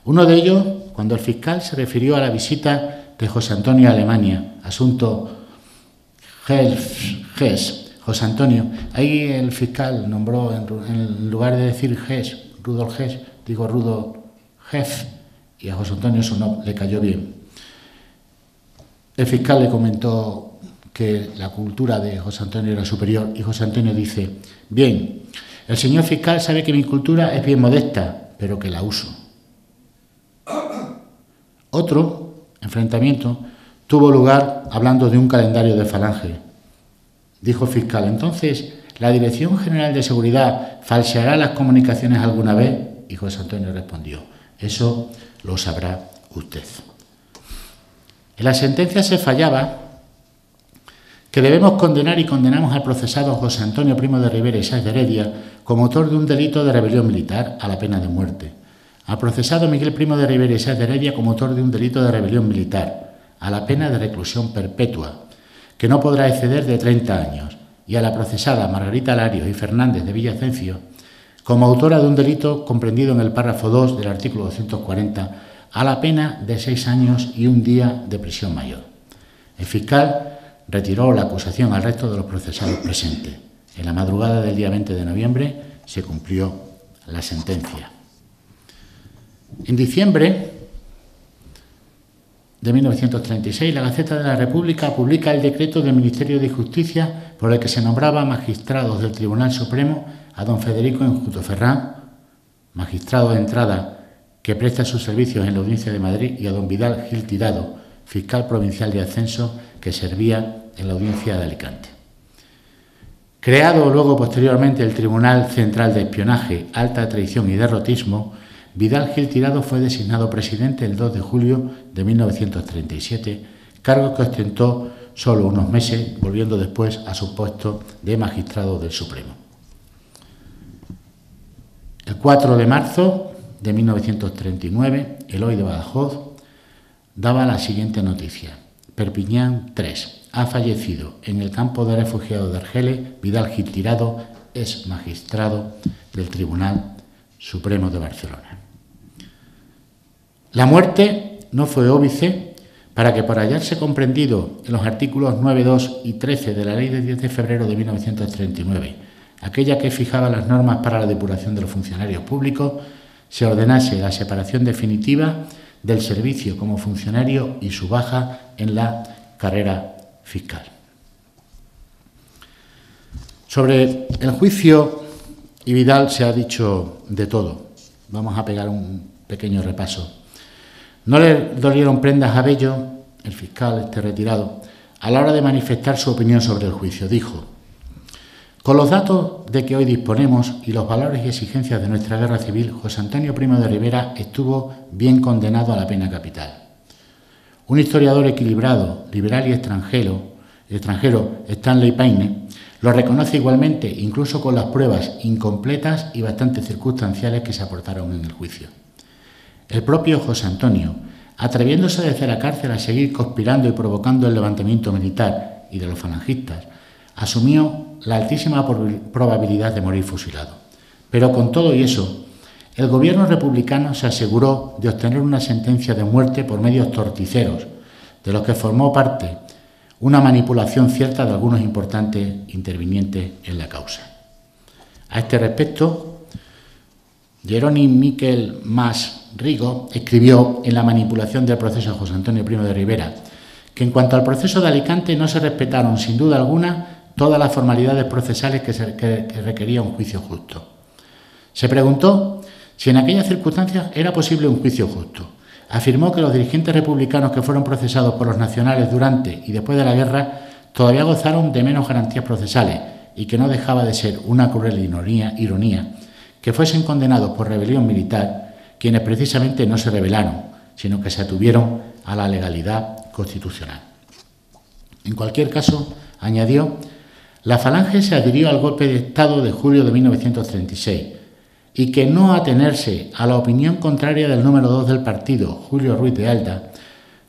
Uno de ellos, cuando el fiscal se refirió a la visita de José Antonio a Alemania, asunto Hess. José Antonio, ahí el fiscal nombró, en lugar de decir Hess, Rudolf Hess, digo Rudolf Hess, y a José Antonio eso no le cayó bien. El fiscal le comentó que la cultura de José Antonio era superior y José Antonio dice: bien, el señor fiscal sabe que mi cultura es bien modesta, pero que la uso. Otro enfrentamiento tuvo lugar hablando de un calendario de Falange. Dijo el fiscal: entonces, ¿la Dirección General de Seguridad falseará las comunicaciones alguna vez? Y José Antonio respondió: eso lo sabrá usted. En la sentencia se fallaba que debemos condenar y condenamos al procesado José Antonio Primo de Rivera y Sáez de Heredia como autor de un delito de rebelión militar a la pena de muerte, al procesado Miguel Primo de Rivera y Sáez de Heredia como autor de un delito de rebelión militar a la pena de reclusión perpetua, que no podrá exceder de 30 años, y a la procesada Margarita Larios y Fernández de Villavicencio como autora de un delito comprendido en el párrafo 2 del artículo 240 a la pena de 6 años y 1 día de prisión mayor. El fiscal retiró la acusación al resto de los procesados presentes. En la madrugada del día 20 de noviembre se cumplió la sentencia. En diciembre de 1936, la Gaceta de la República publica el decreto del Ministerio de Justicia por el que se nombraba magistrados del Tribunal Supremo a don Federico Enjuto Ferrán, magistrado de entrada que presta sus servicios en la Audiencia de Madrid, y a don Vidal Gil Tirado, fiscal provincial de ascenso que servía en la Audiencia de Alicante. Creado luego posteriormente el Tribunal Central de Espionaje, Alta Traición y Derrotismo, Vidal Gil Tirado fue designado presidente el 2 de julio de 1937, cargo que ostentó solo unos meses, volviendo después a su puesto de magistrado del Supremo. El 4 de marzo de 1939, el Hoy de Badajoz daba la siguiente noticia: Perpiñán 3. Ha fallecido en el campo de refugiados de Argeles Vidal Gil Tirado, es magistrado del Tribunal Supremo de Barcelona. La muerte no fue óbice para que, por hallarse comprendido en los artículos 9, 2 y 13 de la Ley de 10 de febrero de 1939, aquella que fijaba las normas para la depuración de los funcionarios públicos, se ordenase la separación definitiva del servicio como funcionario y su baja en la carrera fiscal. Sobre el juicio y Vidal se ha dicho de todo. Vamos a pegar un pequeño repaso. No le dolieron prendas a Bello, el fiscal retirado, a la hora de manifestar su opinión sobre el juicio. Dijo: con los datos de que hoy disponemos y los valores y exigencias de nuestra guerra civil, José Antonio Primo de Rivera estuvo bien condenado a la pena capital. Un historiador equilibrado, liberal y extranjero, Stanley Paine, lo reconoce igualmente, incluso con las pruebas incompletas y bastante circunstanciales que se aportaron en el juicio. El propio José Antonio, atreviéndose desde la cárcel a seguir conspirando y provocando el levantamiento militar y de los falangistas, asumió la altísima probabilidad de morir fusilado. Pero con todo y eso, el gobierno republicano se aseguró de obtener una sentencia de muerte por medios torticeros, de los que formó parte una manipulación cierta de algunos importantes intervinientes en la causa. A este respecto, Jeroni Miquel Mas Rigo escribió en La manipulación del proceso de José Antonio Primo de Rivera que en cuanto al proceso de Alicante no se respetaron sin duda alguna todas las formalidades procesales que requería un juicio justo. Se preguntó si en aquellas circunstancias era posible un juicio justo. Afirmó que los dirigentes republicanos que fueron procesados por los nacionales durante y después de la guerra todavía gozaron de menos garantías procesales y que no dejaba de ser una cruel ironía que fuesen condenados por rebelión militar quienes precisamente no se rebelaron, sino que se atuvieron a la legalidad constitucional. En cualquier caso, añadió, la Falange se adhirió al golpe de Estado de julio de 1936 y que no atenerse a la opinión contraria del número 2 del partido, Julio Ruiz de Alda,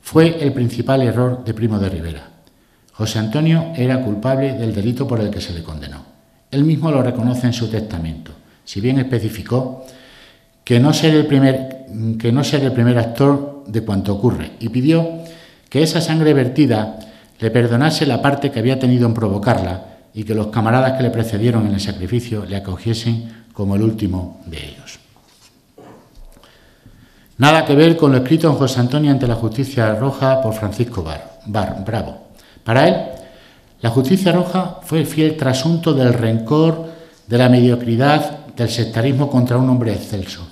fue el principal error de Primo de Rivera. José Antonio era culpable del delito por el que se le condenó. Él mismo lo reconoce en su testamento, si bien especificó que no ser el primer actor de cuanto ocurre, y pidió que esa sangre vertida le perdonase la parte que había tenido en provocarla y que los camaradas que le precedieron en el sacrificio le acogiesen como el último de ellos. Nada que ver con lo escrito en José Antonio ante la Justicia Roja por Francisco Bravo. Para él, la Justicia Roja fue el fiel trasunto del rencor, de la mediocridad, del sectarismo contra un hombre excelso.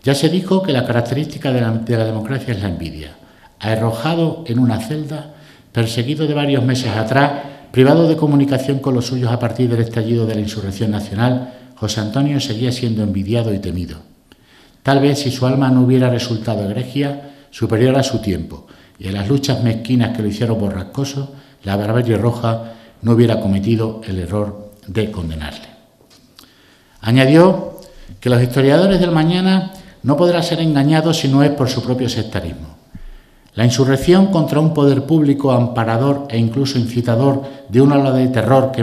Ya se dijo que la característica de la democracia es la envidia. Arrojado en una celda, perseguido de varios meses atrás, privado de comunicación con los suyos a partir del estallido de la insurrección nacional, José Antonio seguía siendo envidiado y temido. Tal vez si su alma no hubiera resultado egregia, superior a su tiempo, y en las luchas mezquinas que lo hicieron borrascoso, la barbarie roja no hubiera cometido el error de condenarle. Añadió que los historiadores del mañana no podrán ser engañados si no es por su propio sectarismo. La insurrección contra un poder público amparador e incluso incitador de una ola de terror que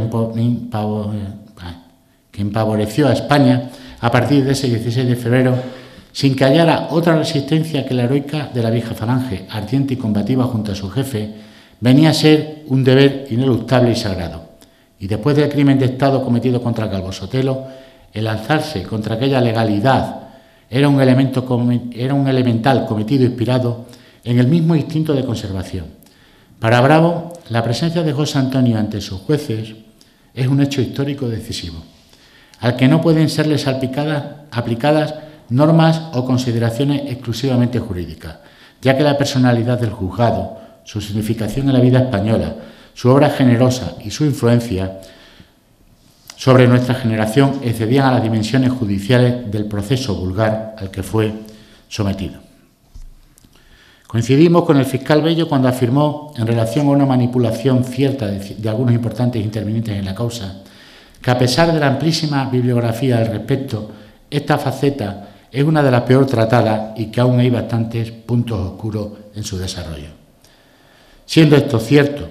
empavoreció a España a partir de ese 16 de febrero, sin que hallara otra resistencia que la heroica de la vieja Falange, ardiente y combativa junto a su jefe, venía a ser un deber ineluctable y sagrado. Y después del crimen de Estado cometido contra Calvo Sotelo, el alzarse contra aquella legalidad era un elemental cometido inspirado en el mismo instinto de conservación. Para Bravo, la presencia de José Antonio ante sus jueces es un hecho histórico decisivo, al que no pueden serles aplicadas normas o consideraciones exclusivamente jurídicas, ya que la personalidad del juzgado, su significación en la vida española, su obra generosa y su influencia sobre nuestra generación excedían a las dimensiones judiciales del proceso vulgar al que fue sometido. Coincidimos con el fiscal Bello cuando afirmó, en relación a una manipulación cierta de algunos importantes intervinientes en la causa, que a pesar de la amplísima bibliografía al respecto, esta faceta es una de las peor tratadas y que aún hay bastantes puntos oscuros en su desarrollo. Siendo esto cierto,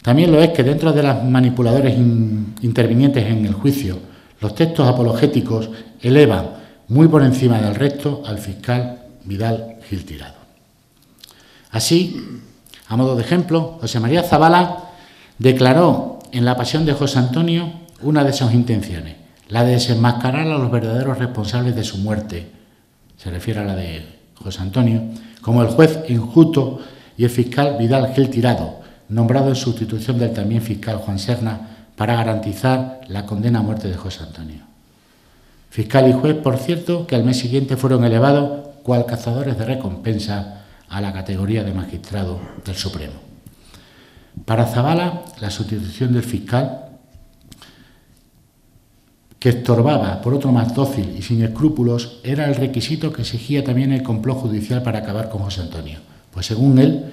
también lo es que dentro de los manipuladores intervinientes en el juicio, los textos apologéticos elevan muy por encima del resto al fiscal Vidal Gil Tirado. Así, a modo de ejemplo, José María Zabala declaró en La Pasión de José Antonio una de sus intenciones, la de desenmascarar a los verdaderos responsables de su muerte, se refiere a la de José Antonio, como el juez injusto y el fiscal Vidal Gil Tirado, nombrado en sustitución del también fiscal Juan Serna para garantizar la condena a muerte de José Antonio. Fiscal y juez, por cierto, que al mes siguiente fueron elevados cual cazadores de recompensa a la categoría de magistrado del Supremo. Para Zabala, la sustitución del fiscal, que estorbaba por otro más dócil y sin escrúpulos, era el requisito que exigía también el complot judicial para acabar con José Antonio, pues según él,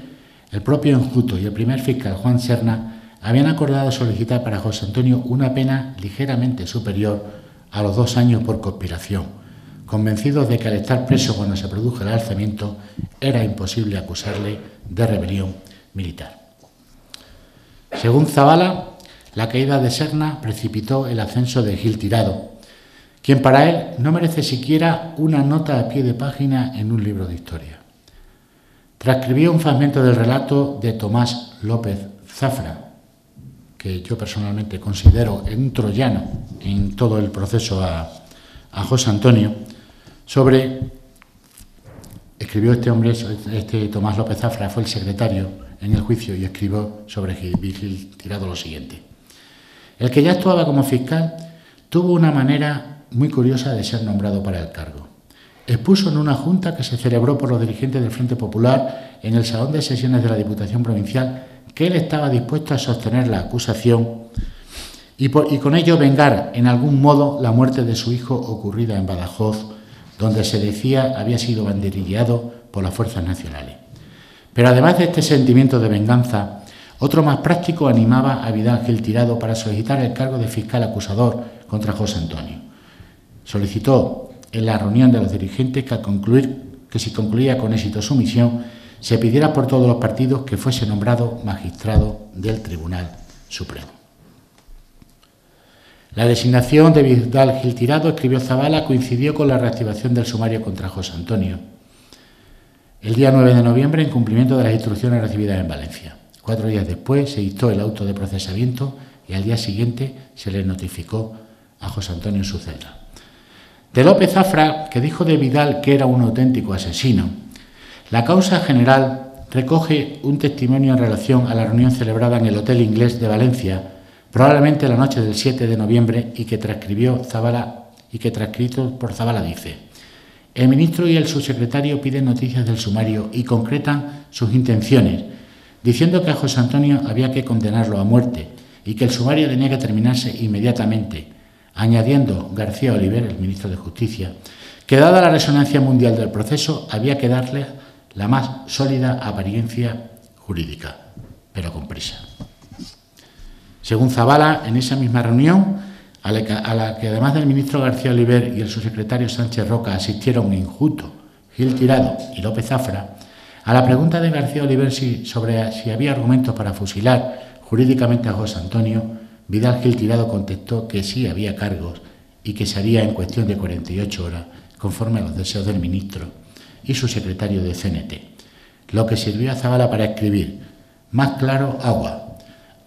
el propio enjuto y el primer fiscal Juan Serna habían acordado solicitar para José Antonio una pena ligeramente superior a los 2 años por conspiración, convencidos de que al estar preso cuando se produjo el alzamiento era imposible acusarle de rebelión militar. Según Zabala, la caída de Serna precipitó el ascenso de Gil Tirado, quien para él no merece siquiera una nota a pie de página en un libro de historia. Transcribió un fragmento del relato de Tomás López Zafra, que yo personalmente considero un troyano en todo el proceso a José Antonio, escribió este hombre, Tomás López Zafra, fue el secretario en el juicio y escribió sobre Gil Tirado lo siguiente. El que ya actuaba como fiscal tuvo una manera muy curiosa de ser nombrado para el cargo. Expuso en una junta que se celebró por los dirigentes del Frente Popular en el Salón de Sesiones de la Diputación Provincial que él estaba dispuesto a sostener la acusación y con ello vengar en algún modo la muerte de su hijo ocurrida en Badajoz, donde se decía había sido banderilleado por las fuerzas nacionales. Pero además de este sentimiento de venganza, otro más práctico animaba a Vidal Gil Tirado para solicitar el cargo de fiscal acusador contra José Antonio. Solicitó en la reunión de los dirigentes que si concluía con éxito su misión, se pidiera por todos los partidos que fuese nombrado magistrado del Tribunal Supremo. La designación de Vidal Gil Tirado, escribió Zabala, coincidió con la reactivación del sumario contra José Antonio el día 9 de noviembre en cumplimiento de las instrucciones recibidas en Valencia. 4 días después se dictó el auto de procesamiento y al día siguiente se le notificó a José Antonio en su celda. De López Zafra, que dijo de Vidal que era un auténtico asesino, la causa general recoge un testimonio en relación a la reunión celebrada en el Hotel Inglés de Valencia, probablemente la noche del 7 de noviembre, y que transcrito por Zabala dice: el ministro y el subsecretario piden noticias del sumario y concretan sus intenciones, diciendo que a José Antonio había que condenarlo a muerte y que el sumario tenía que terminarse inmediatamente, añadiendo García Oliver, el ministro de Justicia, que dada la resonancia mundial del proceso había que darle la más sólida apariencia jurídica, pero con prisa. Según Zabala, en esa misma reunión, a la que además del ministro García Oliver y el subsecretario Sánchez Roca asistieron Injuto, Gil Tirado y López Zafra, a la pregunta de García Oliver sobre si había argumentos para fusilar jurídicamente a José Antonio, Vidal Gil Tirado contestó que sí había cargos y que se haría en cuestión de 48 horas, conforme a los deseos del ministro y su secretario de CNT, lo que sirvió a Zabala para escribir: más claro, agua.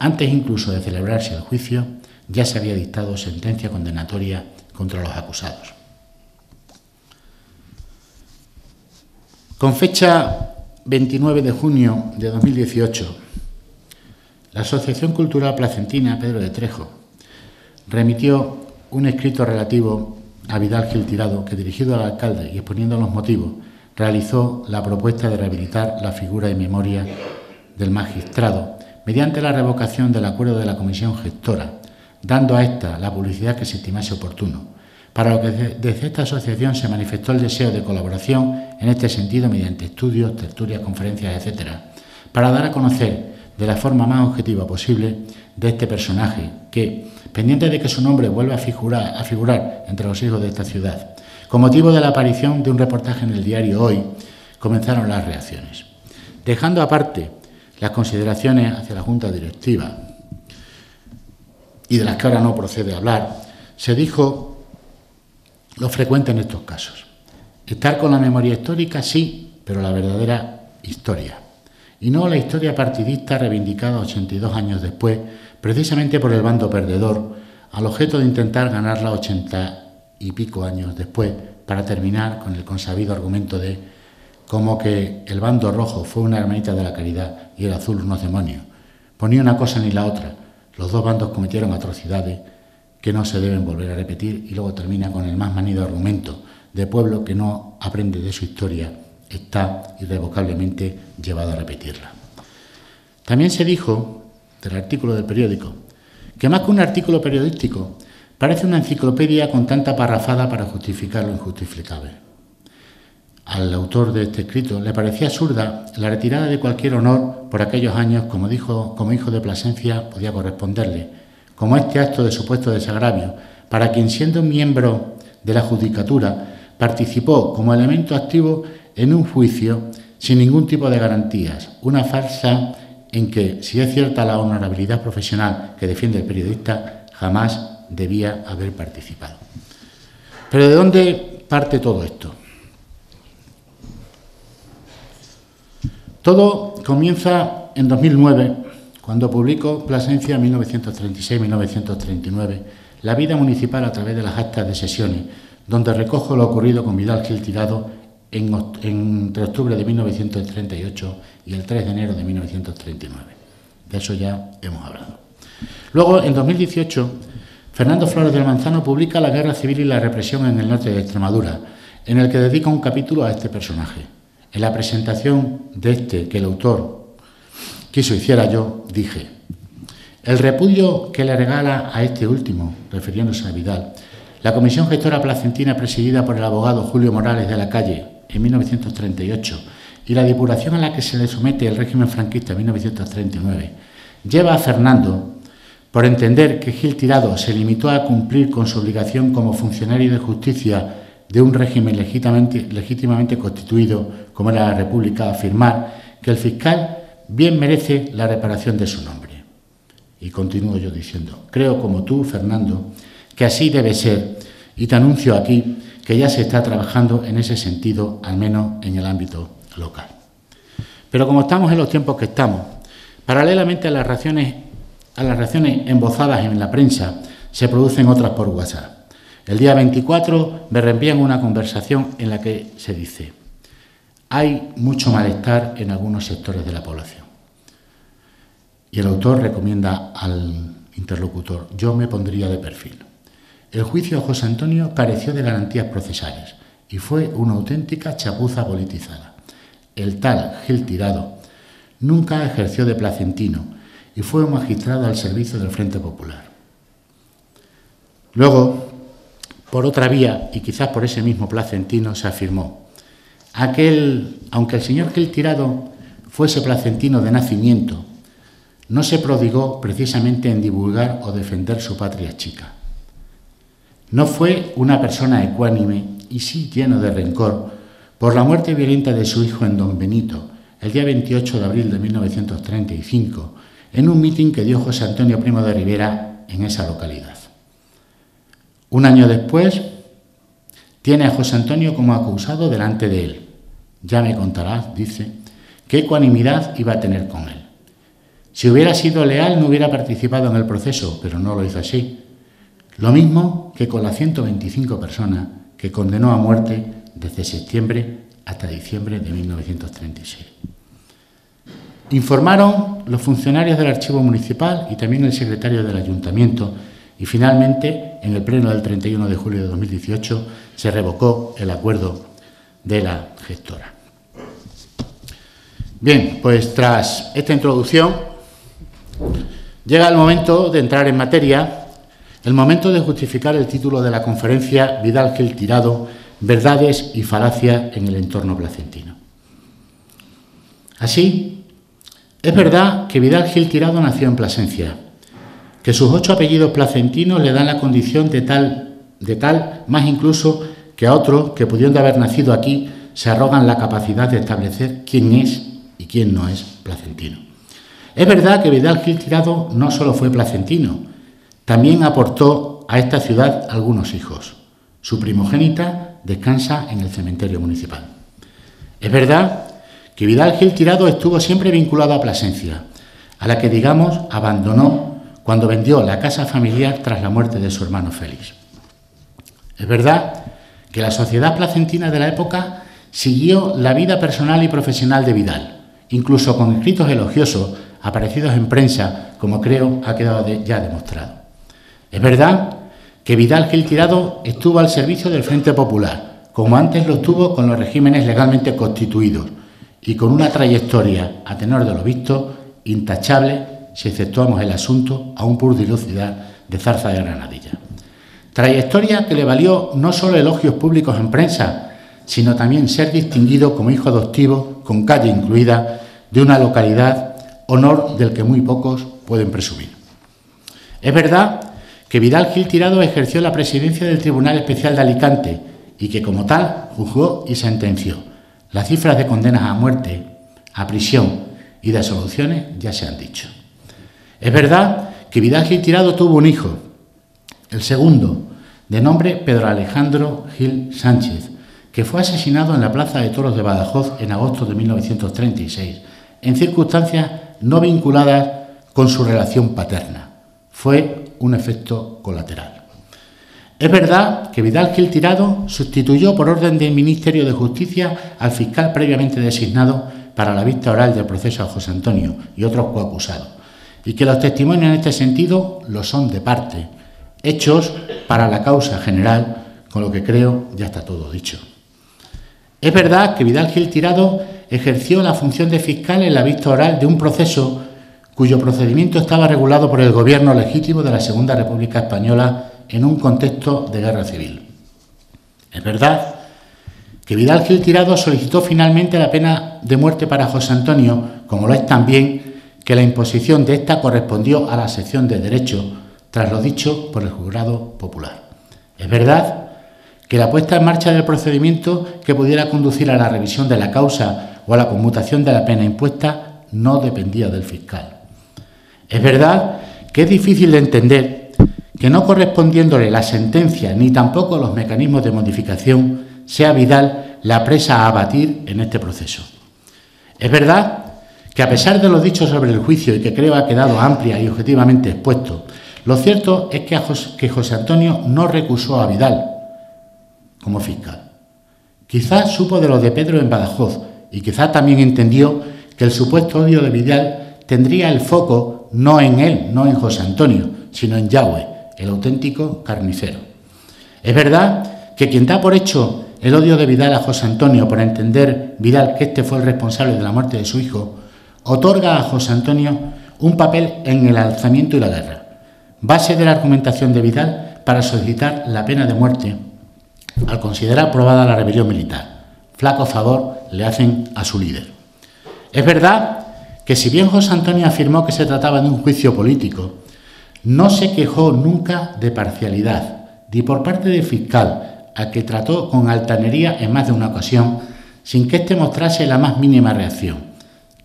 Antes incluso de celebrarse el juicio, ya se había dictado sentencia condenatoria contra los acusados. Con fecha 29 de junio de 2018, la Asociación Cultural Placentina Pedro de Trejo remitió un escrito relativo a Vidal Gil Tirado que, dirigido al alcalde y exponiendo los motivos, realizó la propuesta de rehabilitar la figura y memoria del magistrado mediante la revocación del acuerdo de la comisión gestora, dando a esta la publicidad que se estimase oportuno, para lo que desde esta asociación se manifestó el deseo de colaboración en este sentido mediante estudios, tertulias, conferencias, etc., para dar a conocer de la forma más objetiva posible de este personaje que, pendiente de que su nombre vuelva a figurar entre los hijos de esta ciudad, con motivo de la aparición de un reportaje en el diario Hoy, comenzaron las reacciones. Dejando aparte las consideraciones hacia la Junta Directiva y de las que ahora no procede hablar, se dijo lo frecuente en estos casos: estar con la memoria histórica, sí, pero la verdadera historia. y no la historia partidista reivindicada 82 años después, precisamente por el bando perdedor, al objeto de intentar ganarla 80 y pico años después, para terminar con el consabido argumento de como que el bando rojo fue una hermanita de la caridad y el azul unos demonios. Ponía una cosa ni la otra. Los dos bandos cometieron atrocidades que no se deben volver a repetir, y luego termina con el más manido argumento de pueblo que no aprende de su historia, está irrevocablemente llevado a repetirla. También se dijo, del artículo del periódico, que más que un artículo periodístico, parece una enciclopedia con tanta parrafada para justificar lo injustificable. Al autor de este escrito le parecía absurda la retirada de cualquier honor por aquellos años, como hijo de Plasencia podía corresponderle, como este acto de supuesto desagravio, para quien, siendo miembro de la judicatura, participó como elemento activo en un juicio sin ningún tipo de garantías, una farsa en que, si es cierta la honorabilidad profesional que defiende el periodista, jamás debía haber participado. Pero ¿de dónde parte todo esto? Todo comienza en 2009, cuando publicó Plasencia, 1936-1939, la vida municipal a través de las actas de sesiones, donde recojo lo ocurrido con Vidal Gil Tirado entre octubre de 1938 y el 3 de enero de 1939. De eso ya hemos hablado. Luego, en 2018, Fernando Flores del Manzano publica La guerra civil y la represión en el norte de Extremadura, en el que dedica un capítulo a este personaje. En la presentación de este, que el autor quiso hiciera yo, dije: el repudio que le regala a este último, refiriéndose a Vidal, la comisión gestora placentina presidida por el abogado Julio Morales de la Calle en 1938 y la depuración a la que se le somete el régimen franquista en 1939, lleva a Fernando por entender que Gil Tirado se limitó a cumplir con su obligación como funcionario de justicia de un régimen legítimamente constituido como era la República, a afirmar que el fiscal bien merece la reparación de su nombre. Y continúo yo diciendo: creo como tú, Fernando, que así debe ser, y te anuncio aquí que ya se está trabajando en ese sentido, al menos en el ámbito local. Pero como estamos en los tiempos que estamos, paralelamente a las reacciones embozadas en la prensa, se producen otras por WhatsApp. El día 24 me reenvían una conversación en la que se dice: hay mucho malestar en algunos sectores de la población. Y el autor recomienda al interlocutor: yo me pondría de perfil. El juicio a José Antonio careció de garantías procesales y fue una auténtica chapuza politizada. El tal Gil Tirado nunca ejerció de placentino y fue un magistrado al servicio del Frente Popular. Luego, por otra vía, y quizás por ese mismo placentino, se afirmó: aunque el señor Gil Tirado fuese placentino de nacimiento, no se prodigó precisamente en divulgar o defender su patria chica. No fue una persona ecuánime y sí lleno de rencor por la muerte violenta de su hijo en Don Benito, el día 28 de abril de 1935, en un mitin que dio José Antonio Primo de Rivera en esa localidad. Un año después, tiene a José Antonio como acusado delante de él. Ya me contarás, dice, qué ecuanimidad iba a tener con él. Si hubiera sido leal no hubiera participado en el proceso, pero no lo hizo así. Lo mismo que con las 125 personas que condenó a muerte desde septiembre hasta diciembre de 1936. Informaron los funcionarios del Archivo Municipal y también el secretario del Ayuntamiento, y finalmente, en el pleno del 31 de julio de 2018, se revocó el acuerdo de la gestora. Bien, pues tras esta introducción, llega el momento de entrar en materia, el momento de justificar el título de la conferencia Vidal Gil Tirado, verdades y falacias en el entorno placentino. Así, es verdad que Vidal Gil Tirado nació en Plasencia, que sus 8 apellidos placentinos le dan la condición de tal más incluso que a otros que, pudiendo haber nacido aquí, se arrogan la capacidad de establecer quién es y quién no es placentino. Es verdad que Vidal Gil Tirado no solo fue placentino, también aportó a esta ciudad algunos hijos. Su primogénita descansa en el cementerio municipal. Es verdad que Vidal Gil Tirado estuvo siempre vinculado a Plasencia, a la que, digamos, abandonó cuando vendió la casa familiar tras la muerte de su hermano Félix. Es verdad que la sociedad placentina de la época siguió la vida personal y profesional de Vidal, incluso con escritos elogiosos aparecidos en prensa, como creo ha quedado ya demostrado. Es verdad que Vidal Gil Tirado estuvo al servicio del Frente Popular, como antes lo estuvo con los regímenes legalmente constituidos, y con una trayectoria, a tenor de lo visto, intachable si exceptuamos el asunto a un pur dilucidar de Zarza de Granadilla. Trayectoria que le valió no solo elogios públicos en prensa, sino también ser distinguido como hijo adoptivo, con calle incluida, de una localidad, honor del que muy pocos pueden presumir. Es verdad que Vidal Gil Tirado ejerció la presidencia del Tribunal Especial de Alicante y que, como tal, juzgó y sentenció. Las cifras de condenas a muerte, a prisión y de absoluciones ya se han dicho. Es verdad que Vidal Gil Tirado tuvo un hijo, el segundo, de nombre Pedro Alejandro Gil Sánchez, que fue asesinado en la Plaza de Toros de Badajoz en agosto de 1936, en circunstancias no vinculadas con su relación paterna. Fue un efecto colateral. Es verdad que Vidal Gil Tirado sustituyó por orden del Ministerio de Justicia al fiscal previamente designado para la vista oral del proceso a José Antonio y otros coacusados, y que los testimonios en este sentido lo son de parte, hechos para la causa general, con lo que creo ya está todo dicho. Es verdad que Vidal Gil Tirado ejerció la función de fiscal en la vista oral de un proceso cuyo procedimiento estaba regulado por el gobierno legítimo de la Segunda República Española en un contexto de guerra civil. Es verdad que Vidal Gil Tirado solicitó finalmente la pena de muerte para José Antonio, como lo es también que la imposición de esta correspondió a la sección de Derecho, tras lo dicho por el jurado popular. Es verdad que la puesta en marcha del procedimiento que pudiera conducir a la revisión de la causa o a la conmutación de la pena impuesta no dependía del fiscal. Es verdad que es difícil de entender que, no correspondiéndole la sentencia ni tampoco los mecanismos de modificación, sea Vidal la presa a abatir en este proceso. Es verdad que, a pesar de lo dicho sobre el juicio y que creo ha quedado amplia y objetivamente expuesto, lo cierto es que José Antonio no recusó a Vidal como fiscal. Quizás supo de lo de Pedro en Badajoz y quizás también entendió que el supuesto odio de Vidal tendría el foco no en él, no en José Antonio, sino en Yahweh, el auténtico carnicero. Es verdad que quien da por hecho el odio de Vidal a José Antonio por entender Vidal que este fue el responsable de la muerte de su hijo, otorga a José Antonio un papel en el alzamiento y la guerra, base de la argumentación de Vidal para solicitar la pena de muerte al considerar aprobada la rebelión militar. Flaco favor le hacen a su líder. Es verdad que, si bien José Antonio afirmó que se trataba de un juicio político, no se quejó nunca de parcialidad, ni por parte del fiscal, al que trató con altanería en más de una ocasión, sin que éste mostrase la más mínima reacción.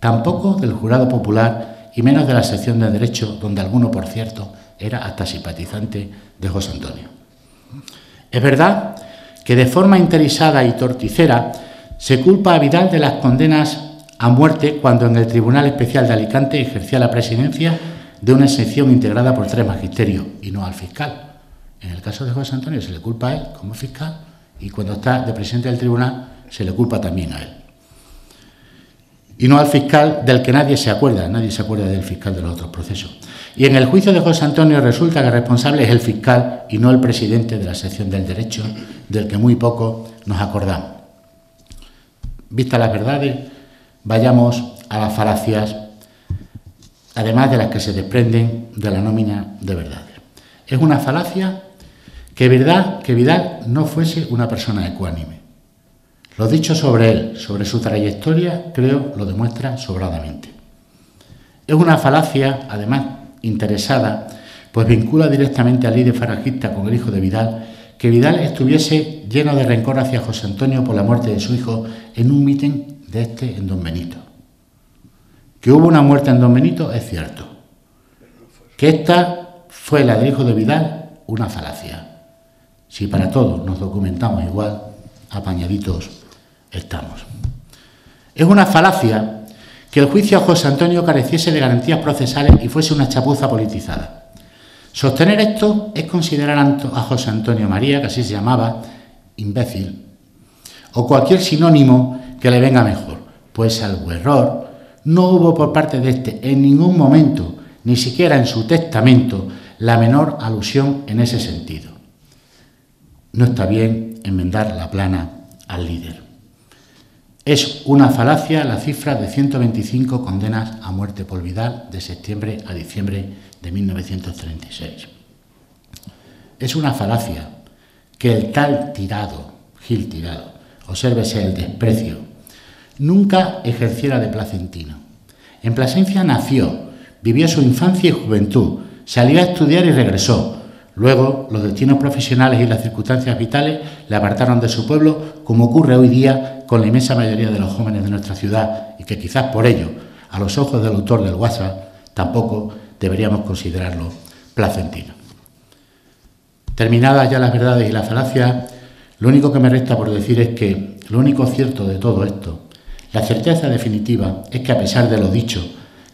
Tampoco del jurado popular y menos de la sección de Derecho, donde alguno, por cierto, era hasta simpatizante de José Antonio. Es verdad que, de forma interesada y torticera, se culpa a Vidal de las condenas a muerte cuando en el Tribunal Especial de Alicante ejercía la presidencia de una sección integrada por 3 magisterios y no al fiscal. En el caso de José Antonio se le culpa a él como fiscal y cuando está de presidente del tribunal se le culpa también a él. Y no al fiscal del que nadie se acuerda del fiscal de los otros procesos. Y en el juicio de José Antonio resulta que el responsable es el fiscal y no el presidente de la sección del Derecho, del que muy poco nos acordamos. Vistas las verdades, vayamos a las falacias, además de las que se desprenden de la nómina de verdades. Es una falacia que Vidal no fuese una persona ecuánime. Lo dicho sobre él, sobre su trayectoria, creo lo demuestra sobradamente. Es una falacia, además, interesada, pues vincula directamente al líder faragista con el hijo de Vidal, que Vidal estuviese lleno de rencor hacia José Antonio por la muerte de su hijo en un mitin de este en Don Benito. Que hubo una muerte en Don Benito es cierto. Que esta fue la del hijo de Vidal, una falacia. Si para todos nos documentamos igual, apañaditos estamos. Es una falacia que el juicio a José Antonio careciese de garantías procesales y fuese una chapuza politizada. Sostener esto es considerar a José Antonio María, que así se llamaba, imbécil, o cualquier sinónimo que le venga mejor, pues salvo error, no hubo por parte de este en ningún momento, ni siquiera en su testamento, la menor alusión en ese sentido. No está bien enmendar la plana al líder. Es una falacia la cifra de 125 condenas a muerte por Vidal de septiembre a diciembre de 1936. Es una falacia que el tal Tirado, Gil Tirado, obsérvese el desprecio, nunca ejerciera de placentino. En Plasencia nació, vivió su infancia y juventud, salió a estudiar y regresó. Luego, los destinos profesionales y las circunstancias vitales le apartaron de su pueblo, como ocurre hoy día con la inmensa mayoría de los jóvenes de nuestra ciudad, y que quizás por ello, a los ojos del autor del WhatsApp, tampoco deberíamos considerarlo placentino. Terminadas ya las verdades y las falacias, lo único que me resta por decir es que lo único cierto de todo esto, la certeza definitiva, es que a pesar de lo dicho,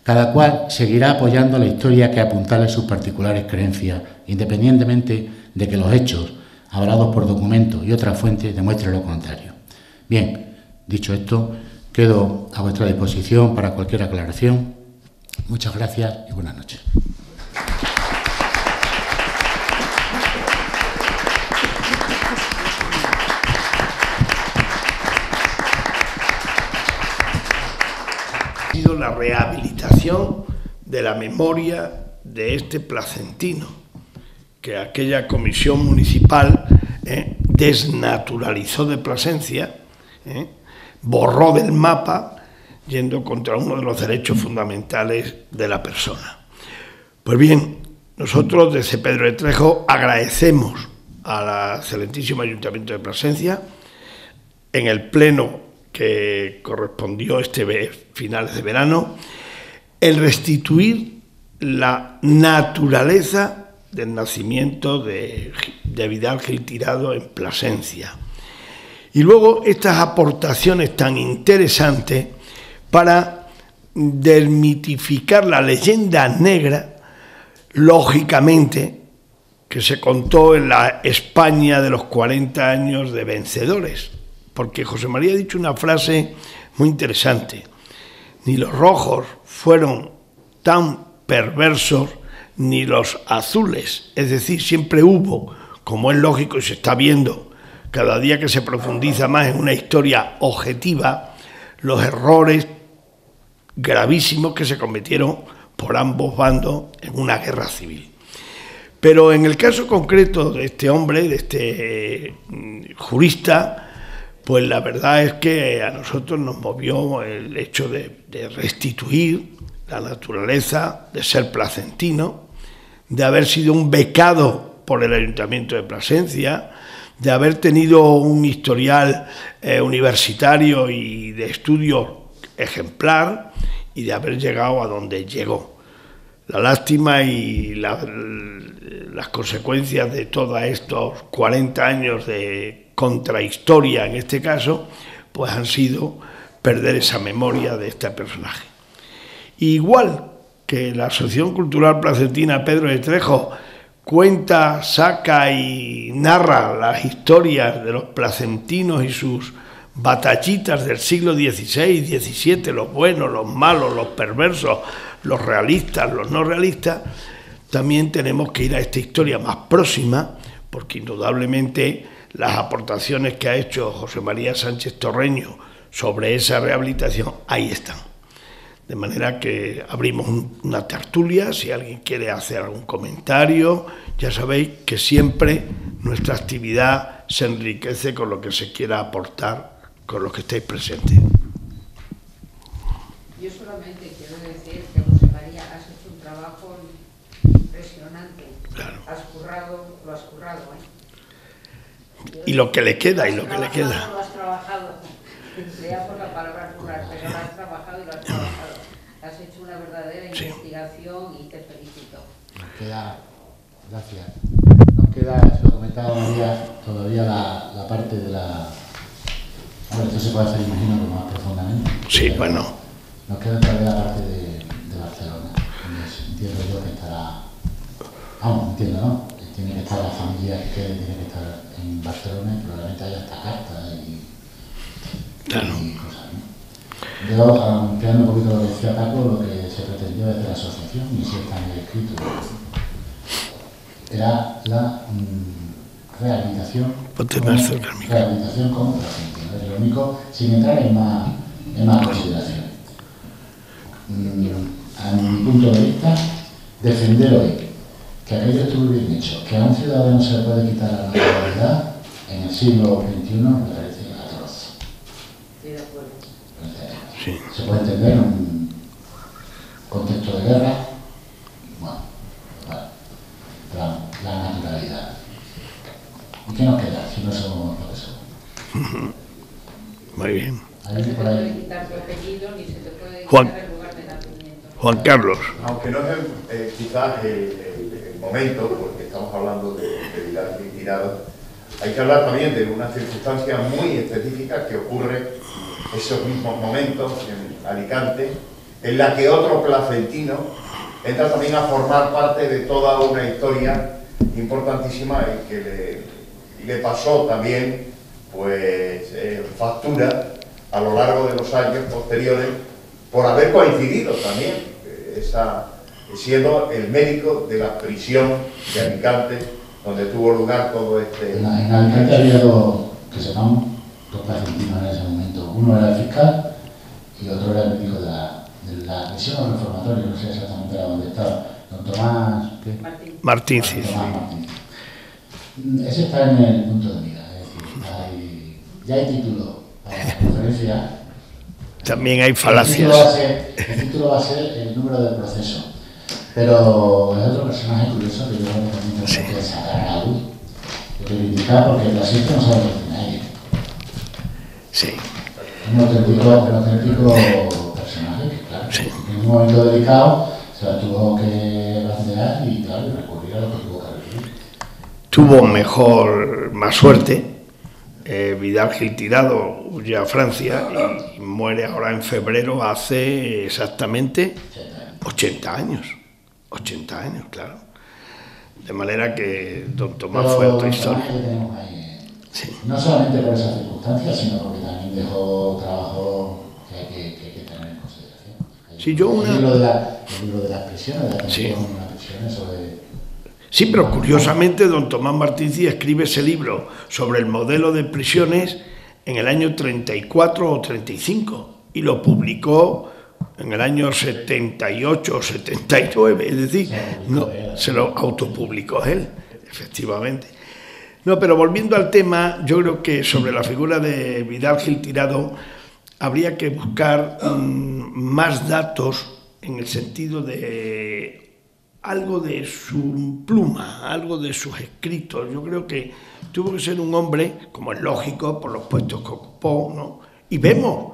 cada cual seguirá apoyando la historia que apuntale sus particulares creencias, independientemente de que los hechos, avalados por documentos y otras fuentes, demuestren lo contrario. Bien, dicho esto, quedo a vuestra disposición para cualquier aclaración. Muchas gracias y buenas noches. Ha sido la rehabilitación de la memoria de este placentino, que aquella comisión municipal desnaturalizó de Plasencia, borró del mapa, yendo contra uno de los derechos fundamentales de la persona. Pues bien, nosotros desde Pedro de Trejo agradecemos al excelentísimo Ayuntamiento de Plasencia, en el pleno que correspondió finales de verano, el restituir la naturaleza del nacimiento de Vidal Gil Tirado en Plasencia. Y luego estas aportaciones tan interesantes para desmitificar la leyenda negra, lógicamente, que se contó en la España de los 40 años de vencedores. Porque José María ha dicho una frase muy interesante: ni los rojos fueron tan perversos, ni los azules. Es decir, siempre hubo, como es lógico y se está viendo cada día que se profundiza más en una historia objetiva, los errores gravísimos que se cometieron por ambos bandos en una guerra civil. Pero en el caso concreto de este hombre, de este jurista, pues la verdad es que a nosotros nos movió el hecho de restituir la naturaleza, de ser placentino, de haber sido un becado por el Ayuntamiento de Plasencia, de haber tenido un historial universitario y de estudio ejemplar y de haber llegado a donde llegó. La lástima y las consecuencias de todos estos 40 años de contrahistoria, en este caso, pues han sido perder esa memoria de este personaje. Igual que la Asociación Cultural Placentina Pedro de Trejo cuenta, saca y narra las historias de los placentinos y sus batallitas del siglo XVI, XVII, los buenos, los malos, los perversos, los realistas, los no realistas, también tenemos que ir a esta historia más próxima, porque indudablemente las aportaciones que ha hecho José María Sánchez Torreño sobre esa rehabilitación, ahí están. De manera que abrimos una tertulia, si alguien quiere hacer algún comentario, ya sabéis que siempre nuestra actividad se enriquece con lo que se quiera aportar, con los que estéis presentes. Yo solamente quiero decir que, José María, has hecho un trabajo impresionante. Claro. Lo has currado, Y lo que le queda, y lo que le queda. Lo has trabajado, emplea por la palabra currar, pero lo has trabajado y lo has trabajado. Has hecho una verdadera investigación y te felicito. Nos queda, gracias, nos queda, se lo comentaba María, todavía la parte de Bueno, esto se puede hacer, imagino, más profundamente. Sí, bueno. Nos queda todavía la parte de Barcelona, donde entiendo yo que estará... Vamos, entiendo, ¿no? Tiene que estar la familia que tiene que estar en Barcelona y probablemente haya hasta cartas y cosas, ¿no? Yo, ampliando un poquito lo que decía Paco, lo que se pretendió desde la asociación, y si está en el escrito, era la rehabilitación como paciente, ¿no? Es lo único, sin entrar en más consideraciones. A mi punto de vista, defender hoy que aquello estuvo bien hecho, que a un ciudadano se le puede quitar la nacionalidad en el siglo XXI, me parece atroz. Estoy de acuerdo. Sí. Se puede entender en un contexto de guerra, la naturalidad. ¿Y qué nos queda si no somos lo que somos? Muy bien. No se te puede quitar tu apellido ni se te puede Juan. quitar el lugar de nacimiento. Juan Carlos. Aunque no es quizás el momento, porque estamos hablando de Vidal Tirado, hay que hablar también de una circunstancia muy específica que ocurre esos mismos momentos en Alicante, en la que otro placentino entra también a formar parte de toda una historia importantísima y que le pasó también pues factura a lo largo de los años posteriores por haber coincidido también siendo el médico de la prisión de Alicante donde tuvo lugar todo este... En Alicante había dos placentinos en ese momento. Uno era el fiscal y otro era el médico de la prisión reformatoria, no sé exactamente dónde estaba. Don Tomás... ¿qué? Martín, sí. Tomás Martín. Ese está en el punto de mira, es decir, ya hay título para la conferencia. También hay falacias. El título va a ser el número del proceso. Pero es otro personaje curioso que yo creo que también tengo que sacar a la luz. Que reivindicar porque el asiento no sabe lo que nadie. Sí. Es un auténtico personaje que, claro, Sí. en un momento delicado se la tuvo que bandear y, claro, recurrir a lo que tuvo que recurrir. Tuvo más suerte. Vidal Gil Tirado huye a Francia y muere ahora en febrero, hace exactamente 80 años. 80 años, claro. De manera que don Tomás fue otra historia. Sí. No solamente por esas circunstancias, sino porque también dejó trabajo que hay que tener en consideración. Sí, el libro de las prisiones, de la atención sí. a las prisiones sobre... Sí, pero curiosamente don Tomás Martínez escribe ese libro sobre el modelo de prisiones en el año 34 o 35 y lo publicó en el año 78 o 79, es decir, se lo autopublicó él, efectivamente. No, pero volviendo al tema, yo creo que sobre la figura de Vidal Gil Tirado habría que buscar más datos en el sentido de algo de su pluma, algo de sus escritos. Yo creo que tuvo que ser un hombre, como es lógico, por los puestos que ocupó, ¿no? Y vemos,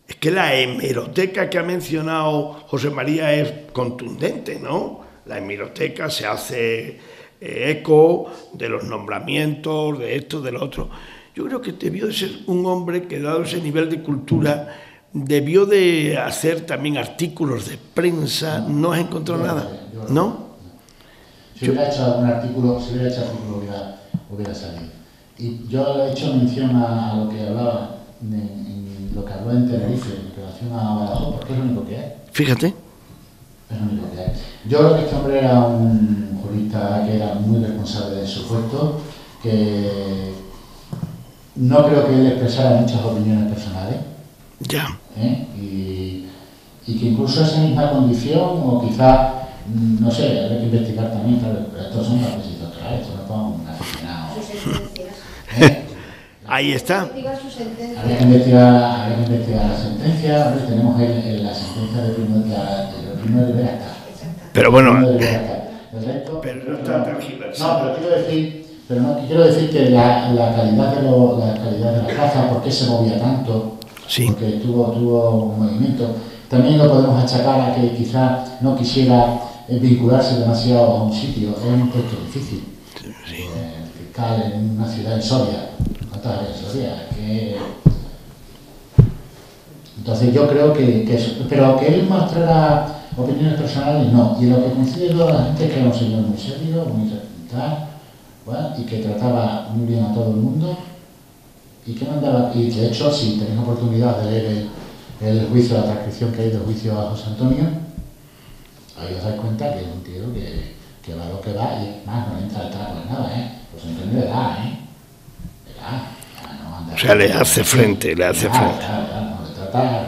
es que la hemeroteca que ha mencionado José María es contundente, ¿no? La hemeroteca se hace eco de los nombramientos, de esto, de lo otro. Yo creo que debió de ser un hombre que, dado ese nivel de cultura, debió de hacer también artículos de prensa. ¿No has encontrado nada? ¿No? Si hubiera hecho algún artículo, hubiera salido. Y yo he hecho mención a lo que hablaba, en lo que habló en Tenerife, en relación a Badajoz, porque es lo único que hay. Fíjate. Es lo único que hay. Yo creo que este hombre era un jurista que era muy responsable de su puesto, que no creo que él expresara muchas opiniones personales. Ya. Y que incluso esa misma condición, o quizá, no sé, habría que investigar también, claro, pero estos son las tesis doctorales, esto no es para un aficionado. Ahí está. Habría que investigar la sentencia. Tenemos la sentencia de Primo de Rivera. Pero bueno, pero no está tergiversado. No, quiero decir que la calidad de la plaza, por qué se movía tanto, sí. Porque tuvo un movimiento. También lo podemos achacar a que quizá no quisiera vincularse demasiado a un sitio. Es un puesto difícil. Sí. Fiscal en una ciudad en Soria. ¿Cuántas hay en Soria? Que Entonces yo creo que eso, pero que él mostrara opiniones personales, no. Y en lo que coincide toda la gente es que era un señor muy serio, muy sentimental, ¿bueno? Y que trataba muy bien a todo el mundo, y que no andaba, y de hecho, si tenéis oportunidad de leer el juicio, la transcripción que hay del juicio a José Antonio, ahí os dais cuenta que es un tío que va lo que va, y más no entra detrás de nada, José Antonio le da, le da. O sea, le hace frente, le hace frente. Claro,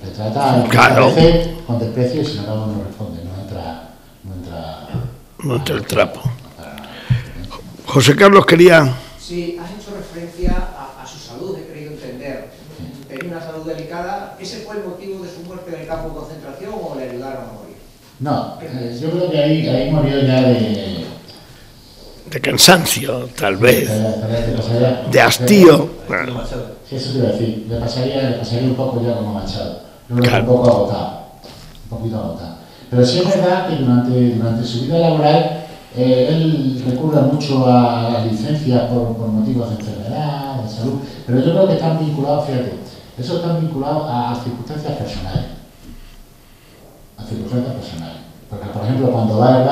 le trata claro. Con desprecio, y si no, no responde, no entra el trapo. José Carlos quería... Sí, has hecho referencia a su salud, he querido entender. Tenía una salud delicada. ¿Ese fue el motivo de su muerte en el campo de concentración o le ayudaron a morir? No, yo creo que ahí murió ya de cansancio, tal vez, de hastío. Sí, eso te iba a decir, le pasaría un poco ya como Machado, Claro. un poco agotado, un poquito agotado. Pero sí es verdad que durante su vida laboral él recurre mucho a las licencias por motivos de enfermedad, de salud, pero yo creo que están vinculados, fíjate, eso está vinculado a circunstancias personales. Porque, por ejemplo, cuando va al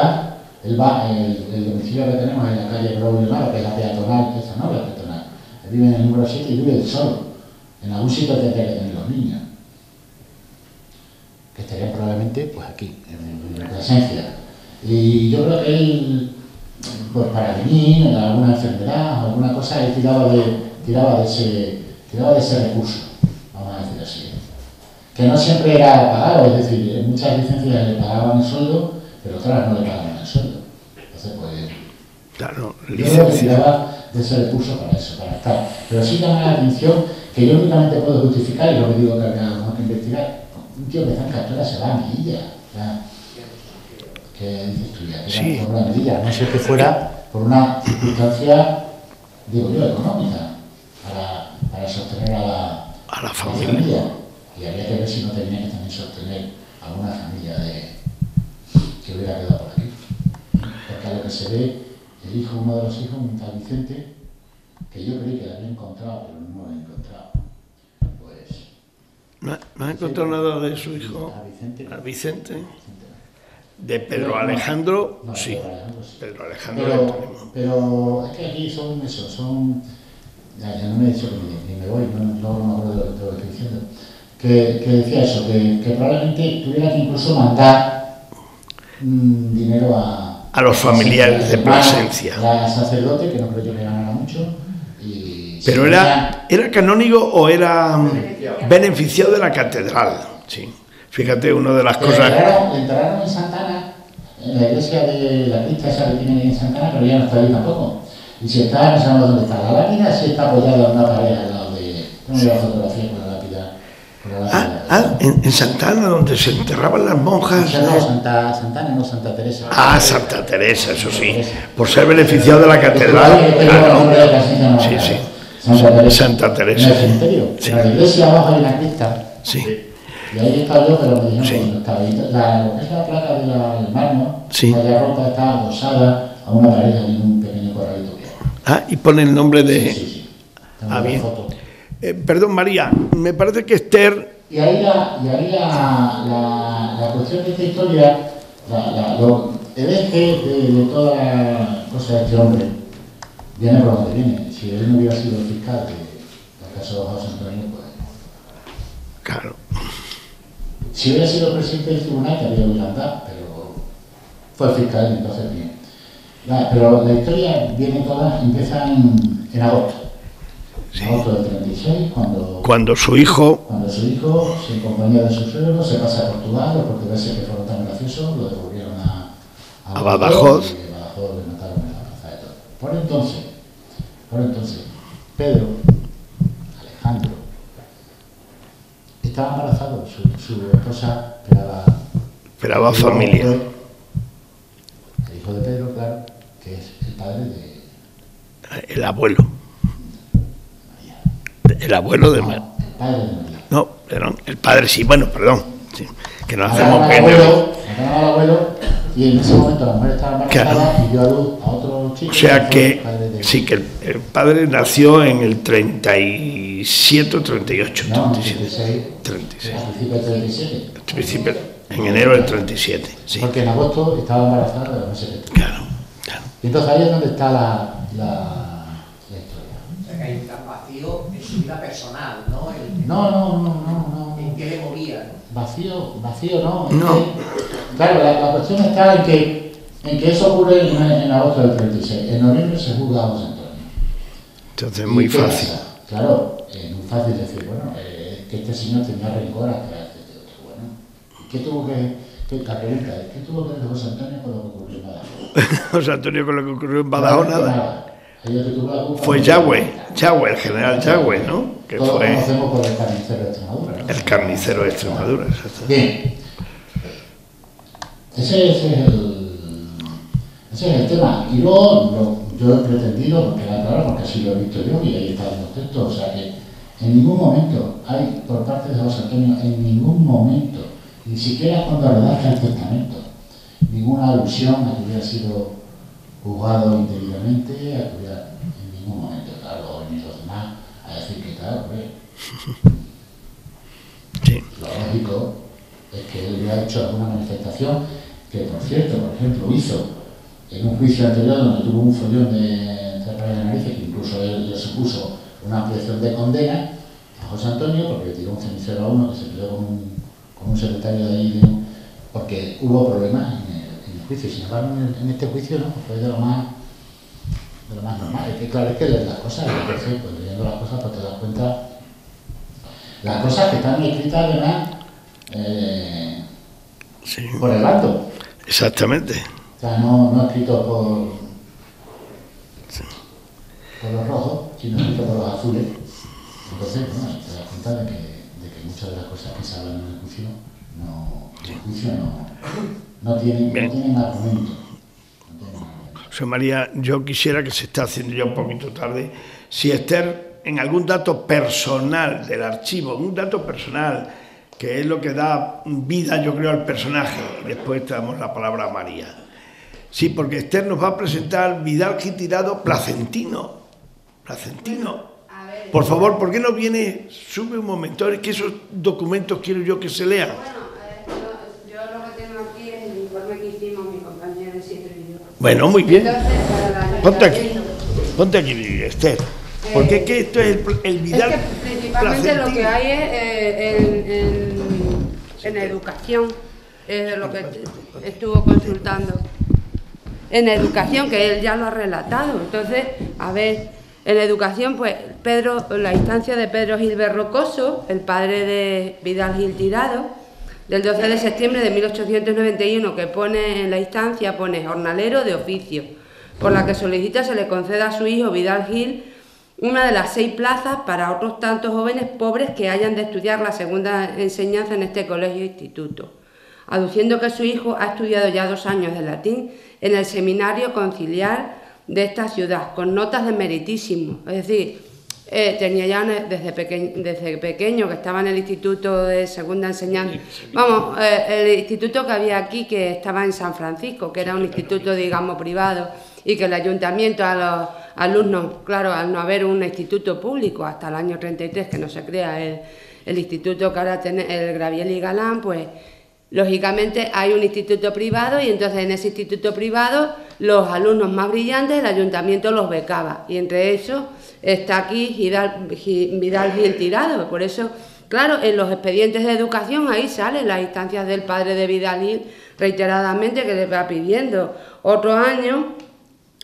bar, el domicilio que tenemos en la calle Braulio Nava, que es la peatonal, esa no es la peatonal, él vive en el número 7 y vive solo. En algún sitio tendría que tener los niños, que estarían probablemente pues aquí, en presencia. Y yo creo que él, pues para venir, en alguna enfermedad o alguna cosa, él tiraba de ese recurso, vamos a decir así. Que no siempre era pagado, es decir, en muchas licencias le pagaban el sueldo, pero otras no le pagaban el sueldo. Entonces, pues, Claro, yo creo que tiraba de ese recurso para eso, para estar. Pero sí llama la atención que yo únicamente puedo justificar, y lo que digo que tenemos que investigar, un tío que está en captura se va a Melilla. ¿Qué dices tú ya? Sí. Por una Melilla, no sé que fuera por una circunstancia, digo yo, económica, para sostener a la familia. Y habría que ver si no tenía que también sostener alguna familia que hubiera quedado por aquí. Porque a lo que se ve, uno de los hijos, un tal Vicente, que yo creí que lo había encontrado, pero no lo he encontrado. Pues... ¿No ha encontrado nada de su hijo? A Vicente. De Pedro Alejandro, no, sí. Pedro Alejandro le tenemos. Pero es que aquí son... Ya no me he dicho que ni me voy, no me acuerdo de lo que estoy diciendo. Que decía eso, que probablemente tuviera que incluso mandar dinero a los familiares de Plasencia. Era sacerdote, que no creo yo que ganara mucho. Pero era canónigo o era beneficiado de la catedral, sí. Fíjate, una de las cosas... Le enterraron en Santana, en la iglesia de la cripta esa que tienen en Santana, pero ya no está ahí tampoco. Y si está, no sabemos dónde está. La lápida sí está apoyada en una pared al lado de... Tengo la fotografía con la lápida. En Santana, donde se enterraban las monjas. No, Santana, no Santa Teresa. Santa Teresa, eso sí. Por ser beneficiado de la catedral. Claro. Sí. Santa Teresa. En el cementerio. En la iglesia abajo hay una cripta. Sí. Y ahí estaba yo, pero me dijeron que no estaba ahí. Lo que es la placa del mármol, la ropa está adosada a una pared en un pequeño corralito que hay. Y pone el nombre de... Sí. Bien. Perdón, María, me parece que Esther... Y ahí la cuestión de esta historia, el eje de toda la cosa de este hombre, viene por donde viene. Si él no hubiera sido el fiscal del caso de José Antonio, pues... Claro. Si hubiera sido presidente del tribunal, que había que andar, pero fue el fiscal, entonces bien. Pero la historia viene toda, empieza en agosto. Sí. Agosto del 36, cuando su hijo, en compañía de su suegro, se pasa a Portugal. Los portugueses, que fueron tan graciosos, lo devolvieron a Badajoz. Y Badajoz le mataron en la plaza de todo. Por entonces, Pedro Alejandro estaba embarazado, su esposa esperaba familia. El hijo de Pedro, claro, que es el padre de... El abuelo. El abuelo de María. El padre de María. No, perdón, el padre sí, bueno, perdón. Sí, que nos Mataron hacemos al abuelo, y en ese momento la mujer estaba embarazada y dio a luz a otro chico. O sea que sí, que el padre nació en el 36. 37 o 38. No, 37. 36. A principios del 37. Al principio, en enero del 37, sí. Porque en agosto estaba embarazada de no sé qué. Claro, claro. Y entonces ahí es donde está la historia. O sea, que hay un gran vacío en su vida personal, ¿no? No. ¿En qué le movía, no? Vacío no. No. Claro, la cuestión está en que eso ocurre en agosto del 36. En noviembre se juzga a José Antonio. Entonces es muy fácil. Claro, es muy fácil decir, bueno, que este señor tenía rencor hacia este otro. Bueno, ¿qué tuvo la pregunta es, ¿qué tuvo que ver José Antonio con lo que ocurrió en Badajoz? José Antonio con lo que ocurrió en Badajoz, nada. Fue Yagüe, el general Yagüe, ¿no? Que todos fue conocemos por el carnicero de Extremadura, ¿no? el carnicero de Extremadura, exacto. Bien. Ese es el tema. Y luego yo he pretendido, porque queda claro, porque así lo he visto yo y ahí están los textos, o sea que en ningún momento hay, por parte de José Antonio, en ningún momento, ni siquiera cuando redacta el testamento, ninguna alusión a que hubiera sido juzgado indebidamente, a que hubiera, en ningún momento, claro, ni los demás, a decir que claro, Sí. lo lógico es que él hubiera hecho alguna manifestación que, por cierto, por ejemplo, hizo en un juicio anterior donde tuvo un follón de rayas de narices, que incluso él se puso una ampliación de condena a José Antonio porque le tiró un cenicero a uno que se peleó con un secretario de ahí, porque hubo problemas en el juicio. Sin embargo, en este juicio no, fue de lo más normal. Es que claro, es que leer las cosas, entonces, pues leyendo las cosas, pues te das cuenta las cosas que están escritas además Sí. por el bando. Exactamente. O sea, no escrito por los rojos, sino escrito por los azules. Entonces, bueno, te das cuenta de que muchas de las cosas que se hablan en el juicio no tienen argumento. José María, yo quisiera, que se está haciendo ya un poquito tarde, si Esther, en algún dato personal del archivo, un dato personal, que es lo que da vida, yo creo, al personaje, y después te damos la palabra a María. Sí, porque Esther nos va a presentar Vidal Gil Tirado placentino. Por favor, ¿por qué no viene? Sube un momento, es que esos documentos quiero yo que se lean. Bueno, yo lo que tengo aquí es el informe que hicimos mi compañero de 7 y yo. Bueno, muy bien. Entonces, para la Ponte aquí, Esther. Porque es que esto es el Vidal. Es que principalmente lo que hay es en educación, es lo que estuvo consultando. En educación, que él ya lo ha relatado. Entonces, a ver, en educación, pues la instancia de Pedro Gil Berrocoso, el padre de Vidal Gil Tirado, del 12 de septiembre de 1891, que pone en la instancia, pone jornalero de oficio, por la que solicita se le conceda a su hijo Vidal Gil una de las 6 plazas para otros tantos jóvenes pobres que hayan de estudiar la segunda enseñanza en este colegio e instituto, aduciendo que su hijo ha estudiado ya 2 años de latín en el seminario conciliar de esta ciudad, con notas de meritísimo. Es decir, tenía ya desde pequeño, que estaba en el instituto de segunda enseñanza, vamos, el instituto que había aquí, que estaba en San Francisco, que era un instituto, digamos, privado, y que el ayuntamiento a los alumnos, claro, al no haber un instituto público hasta el año 33, que no se crea el instituto que ahora tiene el Graviel y Galán, pues lógicamente hay un instituto privado, y entonces en ese instituto privado los alumnos más brillantes el ayuntamiento los becaba, y entre ellos está aquí Vidal Gil Tirado. Por eso, claro, en los expedientes de educación ahí salen las instancias del padre de Vidal Gil reiteradamente, que les va pidiendo otro año.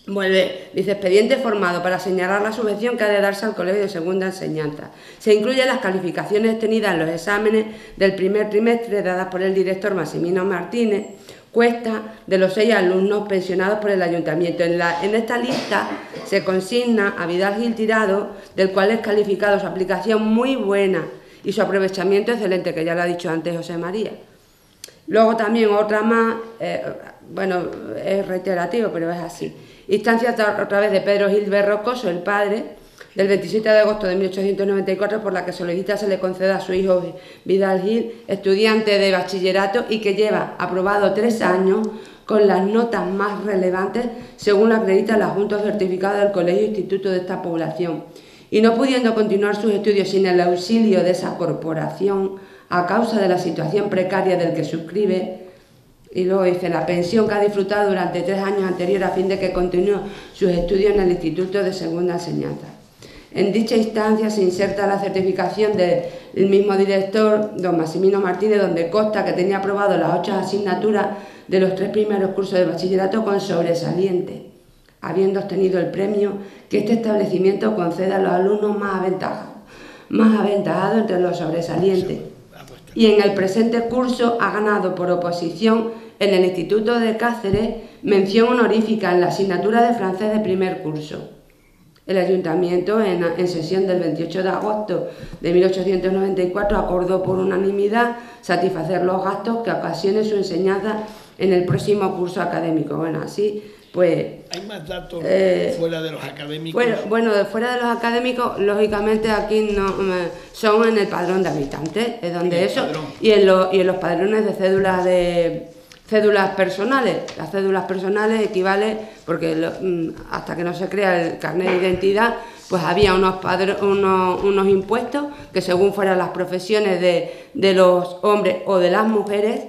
Vuelve, dice, expediente formado para señalar la subvención que ha de darse al colegio de segunda enseñanza. Se incluyen las calificaciones obtenidas en los exámenes del primer trimestre dadas por el director Maximino Martínez, cuesta de los 6 alumnos pensionados por el ayuntamiento. En esta lista se consigna a Vidal Gil Tirado, del cual es calificado su aplicación muy buena y su aprovechamiento excelente, que ya lo ha dicho antes José María. Luego también otra más, bueno, es reiterativo, pero es así. Instancia otra vez de Pedro Gil Berrocoso, el padre, del 27 de agosto de 1894, por la que solicita se le conceda a su hijo Vidal Gil, estudiante de bachillerato y que lleva aprobado 3 años con las notas más relevantes, según lo acredita la Junta Certificada del Colegio e Instituto de esta población, y no pudiendo continuar sus estudios sin el auxilio de esa corporación a causa de la situación precaria del que suscribe, y luego dice la pensión que ha disfrutado durante 3 años anteriores a fin de que continúe sus estudios en el Instituto de Segunda Enseñanza. En dicha instancia se inserta la certificación del mismo director, don Maximino Martínez, donde consta que tenía aprobado las 8 asignaturas de los 3 primeros cursos de bachillerato con sobresaliente, habiendo obtenido el premio que este establecimiento concede a los alumnos más aventajados entre los sobresalientes. Y en el presente curso ha ganado por oposición en el Instituto de Cáceres mención honorífica en la asignatura de francés de primer curso. El Ayuntamiento, en sesión del 28 de agosto de 1894, acordó por unanimidad satisfacer los gastos que ocasione su enseñanza en el próximo curso académico. Bueno, así pues... ¿Hay más datos fuera de los académicos? Bueno, fuera de los académicos, lógicamente aquí no son en el padrón de habitantes, es donde eso, y en los padrones de cédulas personales. Las cédulas personales equivale, porque hasta que no se crea el carnet de identidad, pues había unos impuestos que según fueran las profesiones de los hombres o de las mujeres,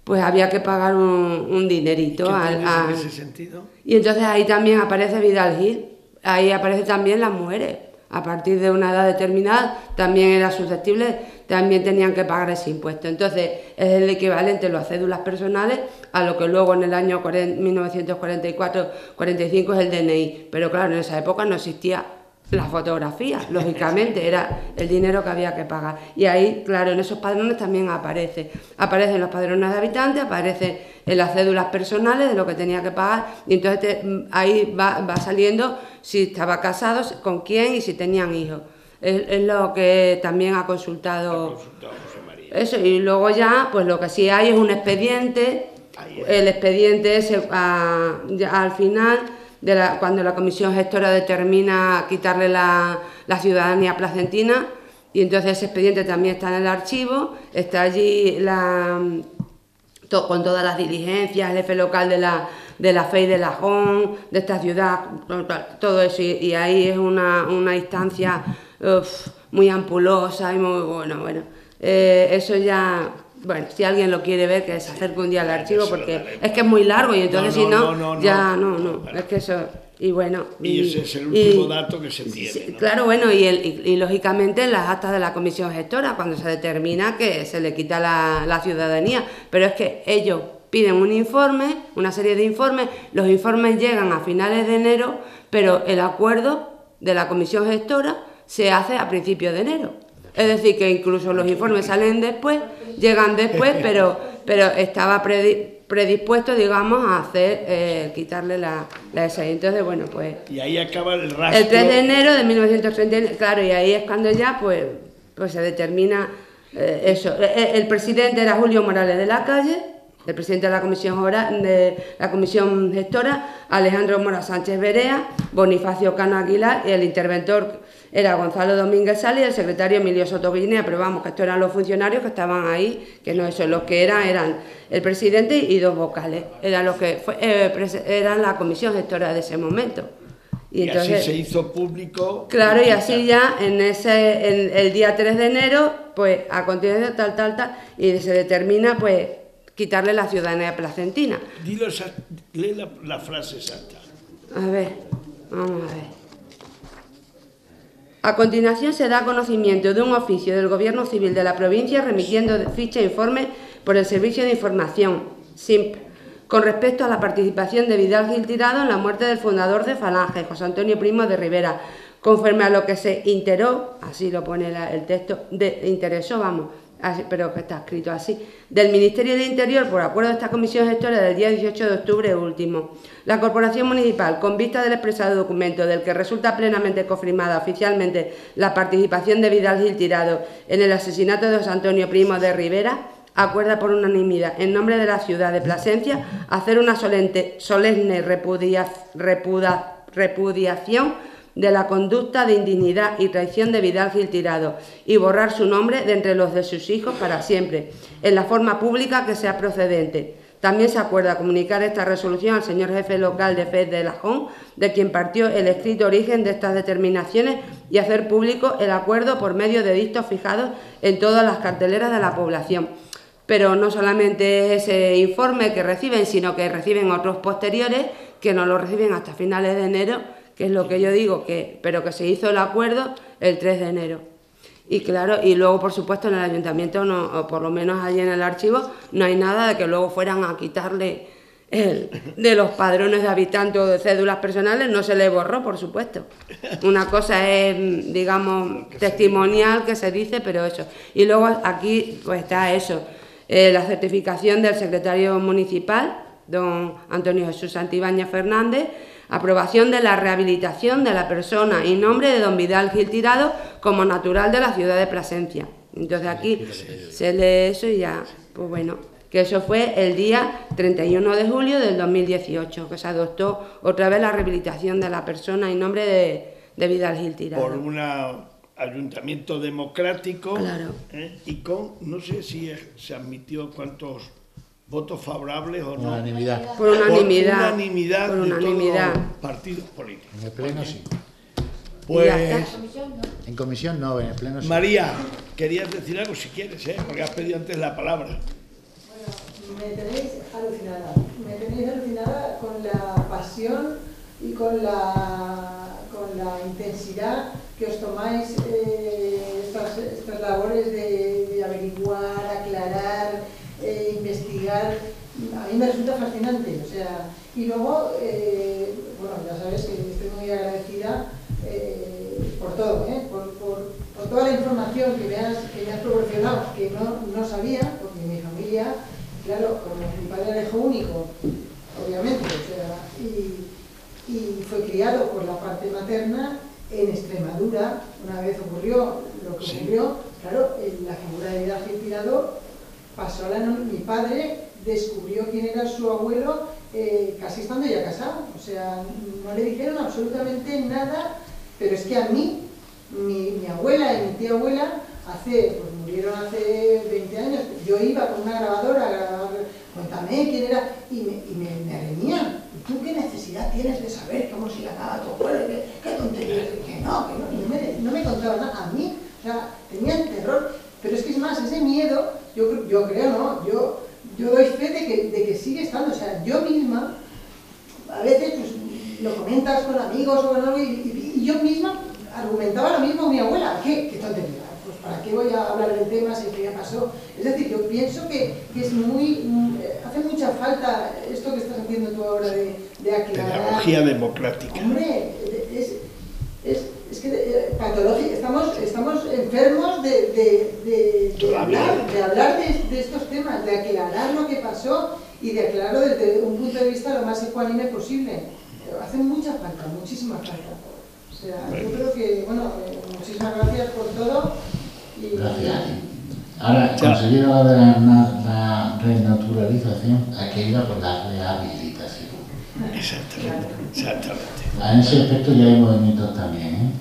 pues había que pagar un dinerito. ¿En ese sentido? Y entonces ahí también aparece Vidal Gil, ahí aparecen también las mujeres. A partir de una edad determinada también era susceptible, también tenían que pagar ese impuesto. Entonces es el equivalente las cédulas personales a lo que luego en el año 1944-45 es el DNI. Pero claro, en esa época no existía la fotografía, lógicamente, era el dinero que había que pagar. Y ahí, claro, en esos padrones también aparecen los padrones de habitantes, aparecen en las cédulas personales de lo que tenía que pagar, y entonces ahí va saliendo si estaba casado, con quién y si tenían hijos. Es lo que también ha consultado José María. Eso, y luego ya, pues lo que sí hay es un expediente, el expediente ese ya al final, cuando la comisión gestora determina quitarle la ciudadanía placentina, y entonces ese expediente también está en el archivo, está allí con todas las diligencias, el jefe local de la FEI de Lajón, de esta ciudad, todo eso, y ahí es una instancia muy ampulosa y muy bueno. Eso ya... Bueno, si alguien lo quiere ver, que se acerque un día al archivo, porque es que es muy largo y entonces si no, es que eso... Y bueno... Y ese es el último dato que se tiene, ¿no? Claro, bueno, y lógicamente en las actas de la comisión gestora, cuando se determina que se le quita la ciudadanía, pero es que ellos piden un informe, una serie de informes, los informes llegan a finales de enero, pero el acuerdo de la comisión gestora se hace a principios de enero. Es decir, que incluso los informes salen después, llegan después, pero estaba predispuesto, digamos, a hacer, quitarle la esa. Entonces, bueno, pues... Y ahí acaba el rastro... El 3 de enero de 1939, claro, y ahí es cuando ya, pues se determina eso. El presidente era Julio Morales de la Calle, el presidente de la comisión gestora, Alejandro Mora Sánchez Berea, Bonifacio Cano Aguilar, y el interventor era Gonzalo Domínguez Sala y el secretario Emilio Soto Guinea, pero vamos, que estos eran los funcionarios que estaban ahí, que no eso, los que eran el presidente y 2 vocales, eran los que eran la comisión gestora de ese momento. Y entonces, así se hizo público. Claro, y así ya en el día 3 de enero, pues a continuación tal, y se determina, pues, quitarle la ciudadanía placentina. Lee la frase exacta. A ver, vamos a ver. A continuación se da conocimiento de un oficio del Gobierno Civil de la provincia remitiendo ficha e informe por el Servicio de Información, SIMP, con respecto a la participación de Vidal Gil Tirado en la muerte del fundador de Falange, José Antonio Primo de Rivera, conforme a lo que se enteró, así lo pone el texto, interesó, vamos, así, pero que está escrito así, del Ministerio de Interior por acuerdo de esta comisión gestora del día 18 de octubre último. La Corporación Municipal, con vista del expresado documento del que resulta plenamente confirmada oficialmente la participación de Vidal Gil Tirado en el asesinato de José Antonio Primo de Rivera, acuerda por unanimidad, en nombre de la ciudad de Plasencia, hacer una solemne repudiación de la conducta de indignidad y traición de Vidal Gil Tirado y borrar su nombre de entre los de sus hijos para siempre, en la forma pública que sea procedente, También se acuerda comunicar esta resolución al señor jefe local de FED de Lajón, de quien partió el escrito origen de estas determinaciones, y hacer público el acuerdo por medio de edictos fijados en todas las carteleras de la población. Pero no solamente es ese informe que reciben, sino que reciben otros posteriores que no lo reciben hasta finales de enero, que es lo que yo digo, pero que se hizo el acuerdo el 3 de enero. Y claro, y luego por supuesto en el ayuntamiento, no, o por lo menos allí en el archivo, no hay nada de que luego fueran a quitarle de los padrones de habitantes o de cédulas personales, no se le borró, por supuesto. Una cosa es, digamos, testimonial que se dice, pero eso. Y luego aquí pues está eso, la certificación del secretario municipal, don Antonio Jesús Santibáñez Fernández, aprobación de la rehabilitación de la persona y nombre de don Vidal Gil Tirado como natural de la ciudad de Plasencia. Entonces aquí se lee eso y ya, pues bueno, que eso fue el día 31 de julio del 2018, que se adoptó otra vez la rehabilitación de la persona y nombre de Vidal Gil Tirado. Por un ayuntamiento democrático, claro. Y con, no sé si se admitió cuántos votos favorables o no. Unanimidad. Por unanimidad. Por unanimidad Por de unanimidad. todos los partidos políticos. En el pleno sí. Pues, En comisión no, en el pleno sí. María, querías decir algo si quieres, porque has pedido antes la palabra. Me tenéis alucinada con la pasión y con la intensidad que os tomáis estas labores de averiguar, aclarar, investigar. A mí me resulta fascinante, o sea, y luego, bueno, ya sabes que estoy muy agradecida por todo, por toda la información que me has proporcionado, que no sabía, porque mi familia, claro, como mi padre era hijo único, obviamente, o sea, y fue criado por la parte materna en Extremadura. Una vez ocurrió lo que ocurrió, claro, la figura de Vidal Gil Tirado pasó a mi padre descubrió quién era su abuelo casi estando ya casado, o sea, no le dijeron absolutamente nada, pero es que a mí, mi abuela y mi tía abuela, pues murieron hace 20 años, yo iba con una grabadora a grabar, cuéntame quién era, y me reñían. ¿Y tú qué necesidad tienes de saber cómo se llamaba tu abuelo? ¿Qué tontería? Que no me contaban nada. A mí, o sea, tenían terror. Pero es que es más, ese miedo, yo creo, ¿no? Yo doy fe de que sigue estando. O sea, yo misma, a veces, pues, lo comentas con amigos o con algo, y yo misma argumentaba lo mismo mi abuela. ¿Qué tontería? Pues ¿para qué voy a hablar del tema si esto ya pasó? Es decir, yo pienso que es hace mucha falta esto que estás haciendo tú ahora de aclarar. Pedagogía democrática. Hombre, es que patológico, estamos enfermos de hablar de estos temas, de aclarar lo que pasó y de aclararlo desde un punto de vista lo más ecuánime posible. Hace mucha falta, muchísima falta. O sea, yo creo que, bueno, muchísimas gracias por todo. Gracias. Ahora, conseguir la renaturalización, hay que ir a por la rehabilitación. Exactamente. En ese aspecto ya hay movimientos también,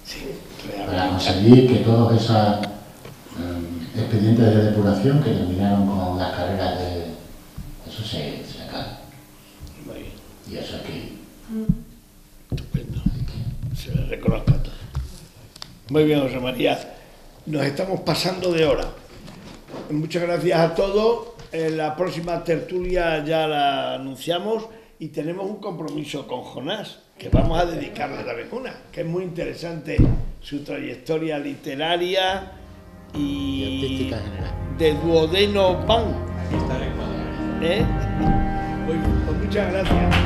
Sí, para conseguir que todos esos expedientes de depuración que terminaron con las carreras eso se acabe. Y eso aquí. Estupendo. Se le reconozca todo. Muy bien, José María. Nos estamos pasando de hora. Muchas gracias a todos. La próxima tertulia ya la anunciamos y tenemos un compromiso con Jonás, que vamos a dedicarle también una, que es muy interesante su trayectoria literaria y artística general. De Duodeno Pan. Muy bien, pues muchas gracias.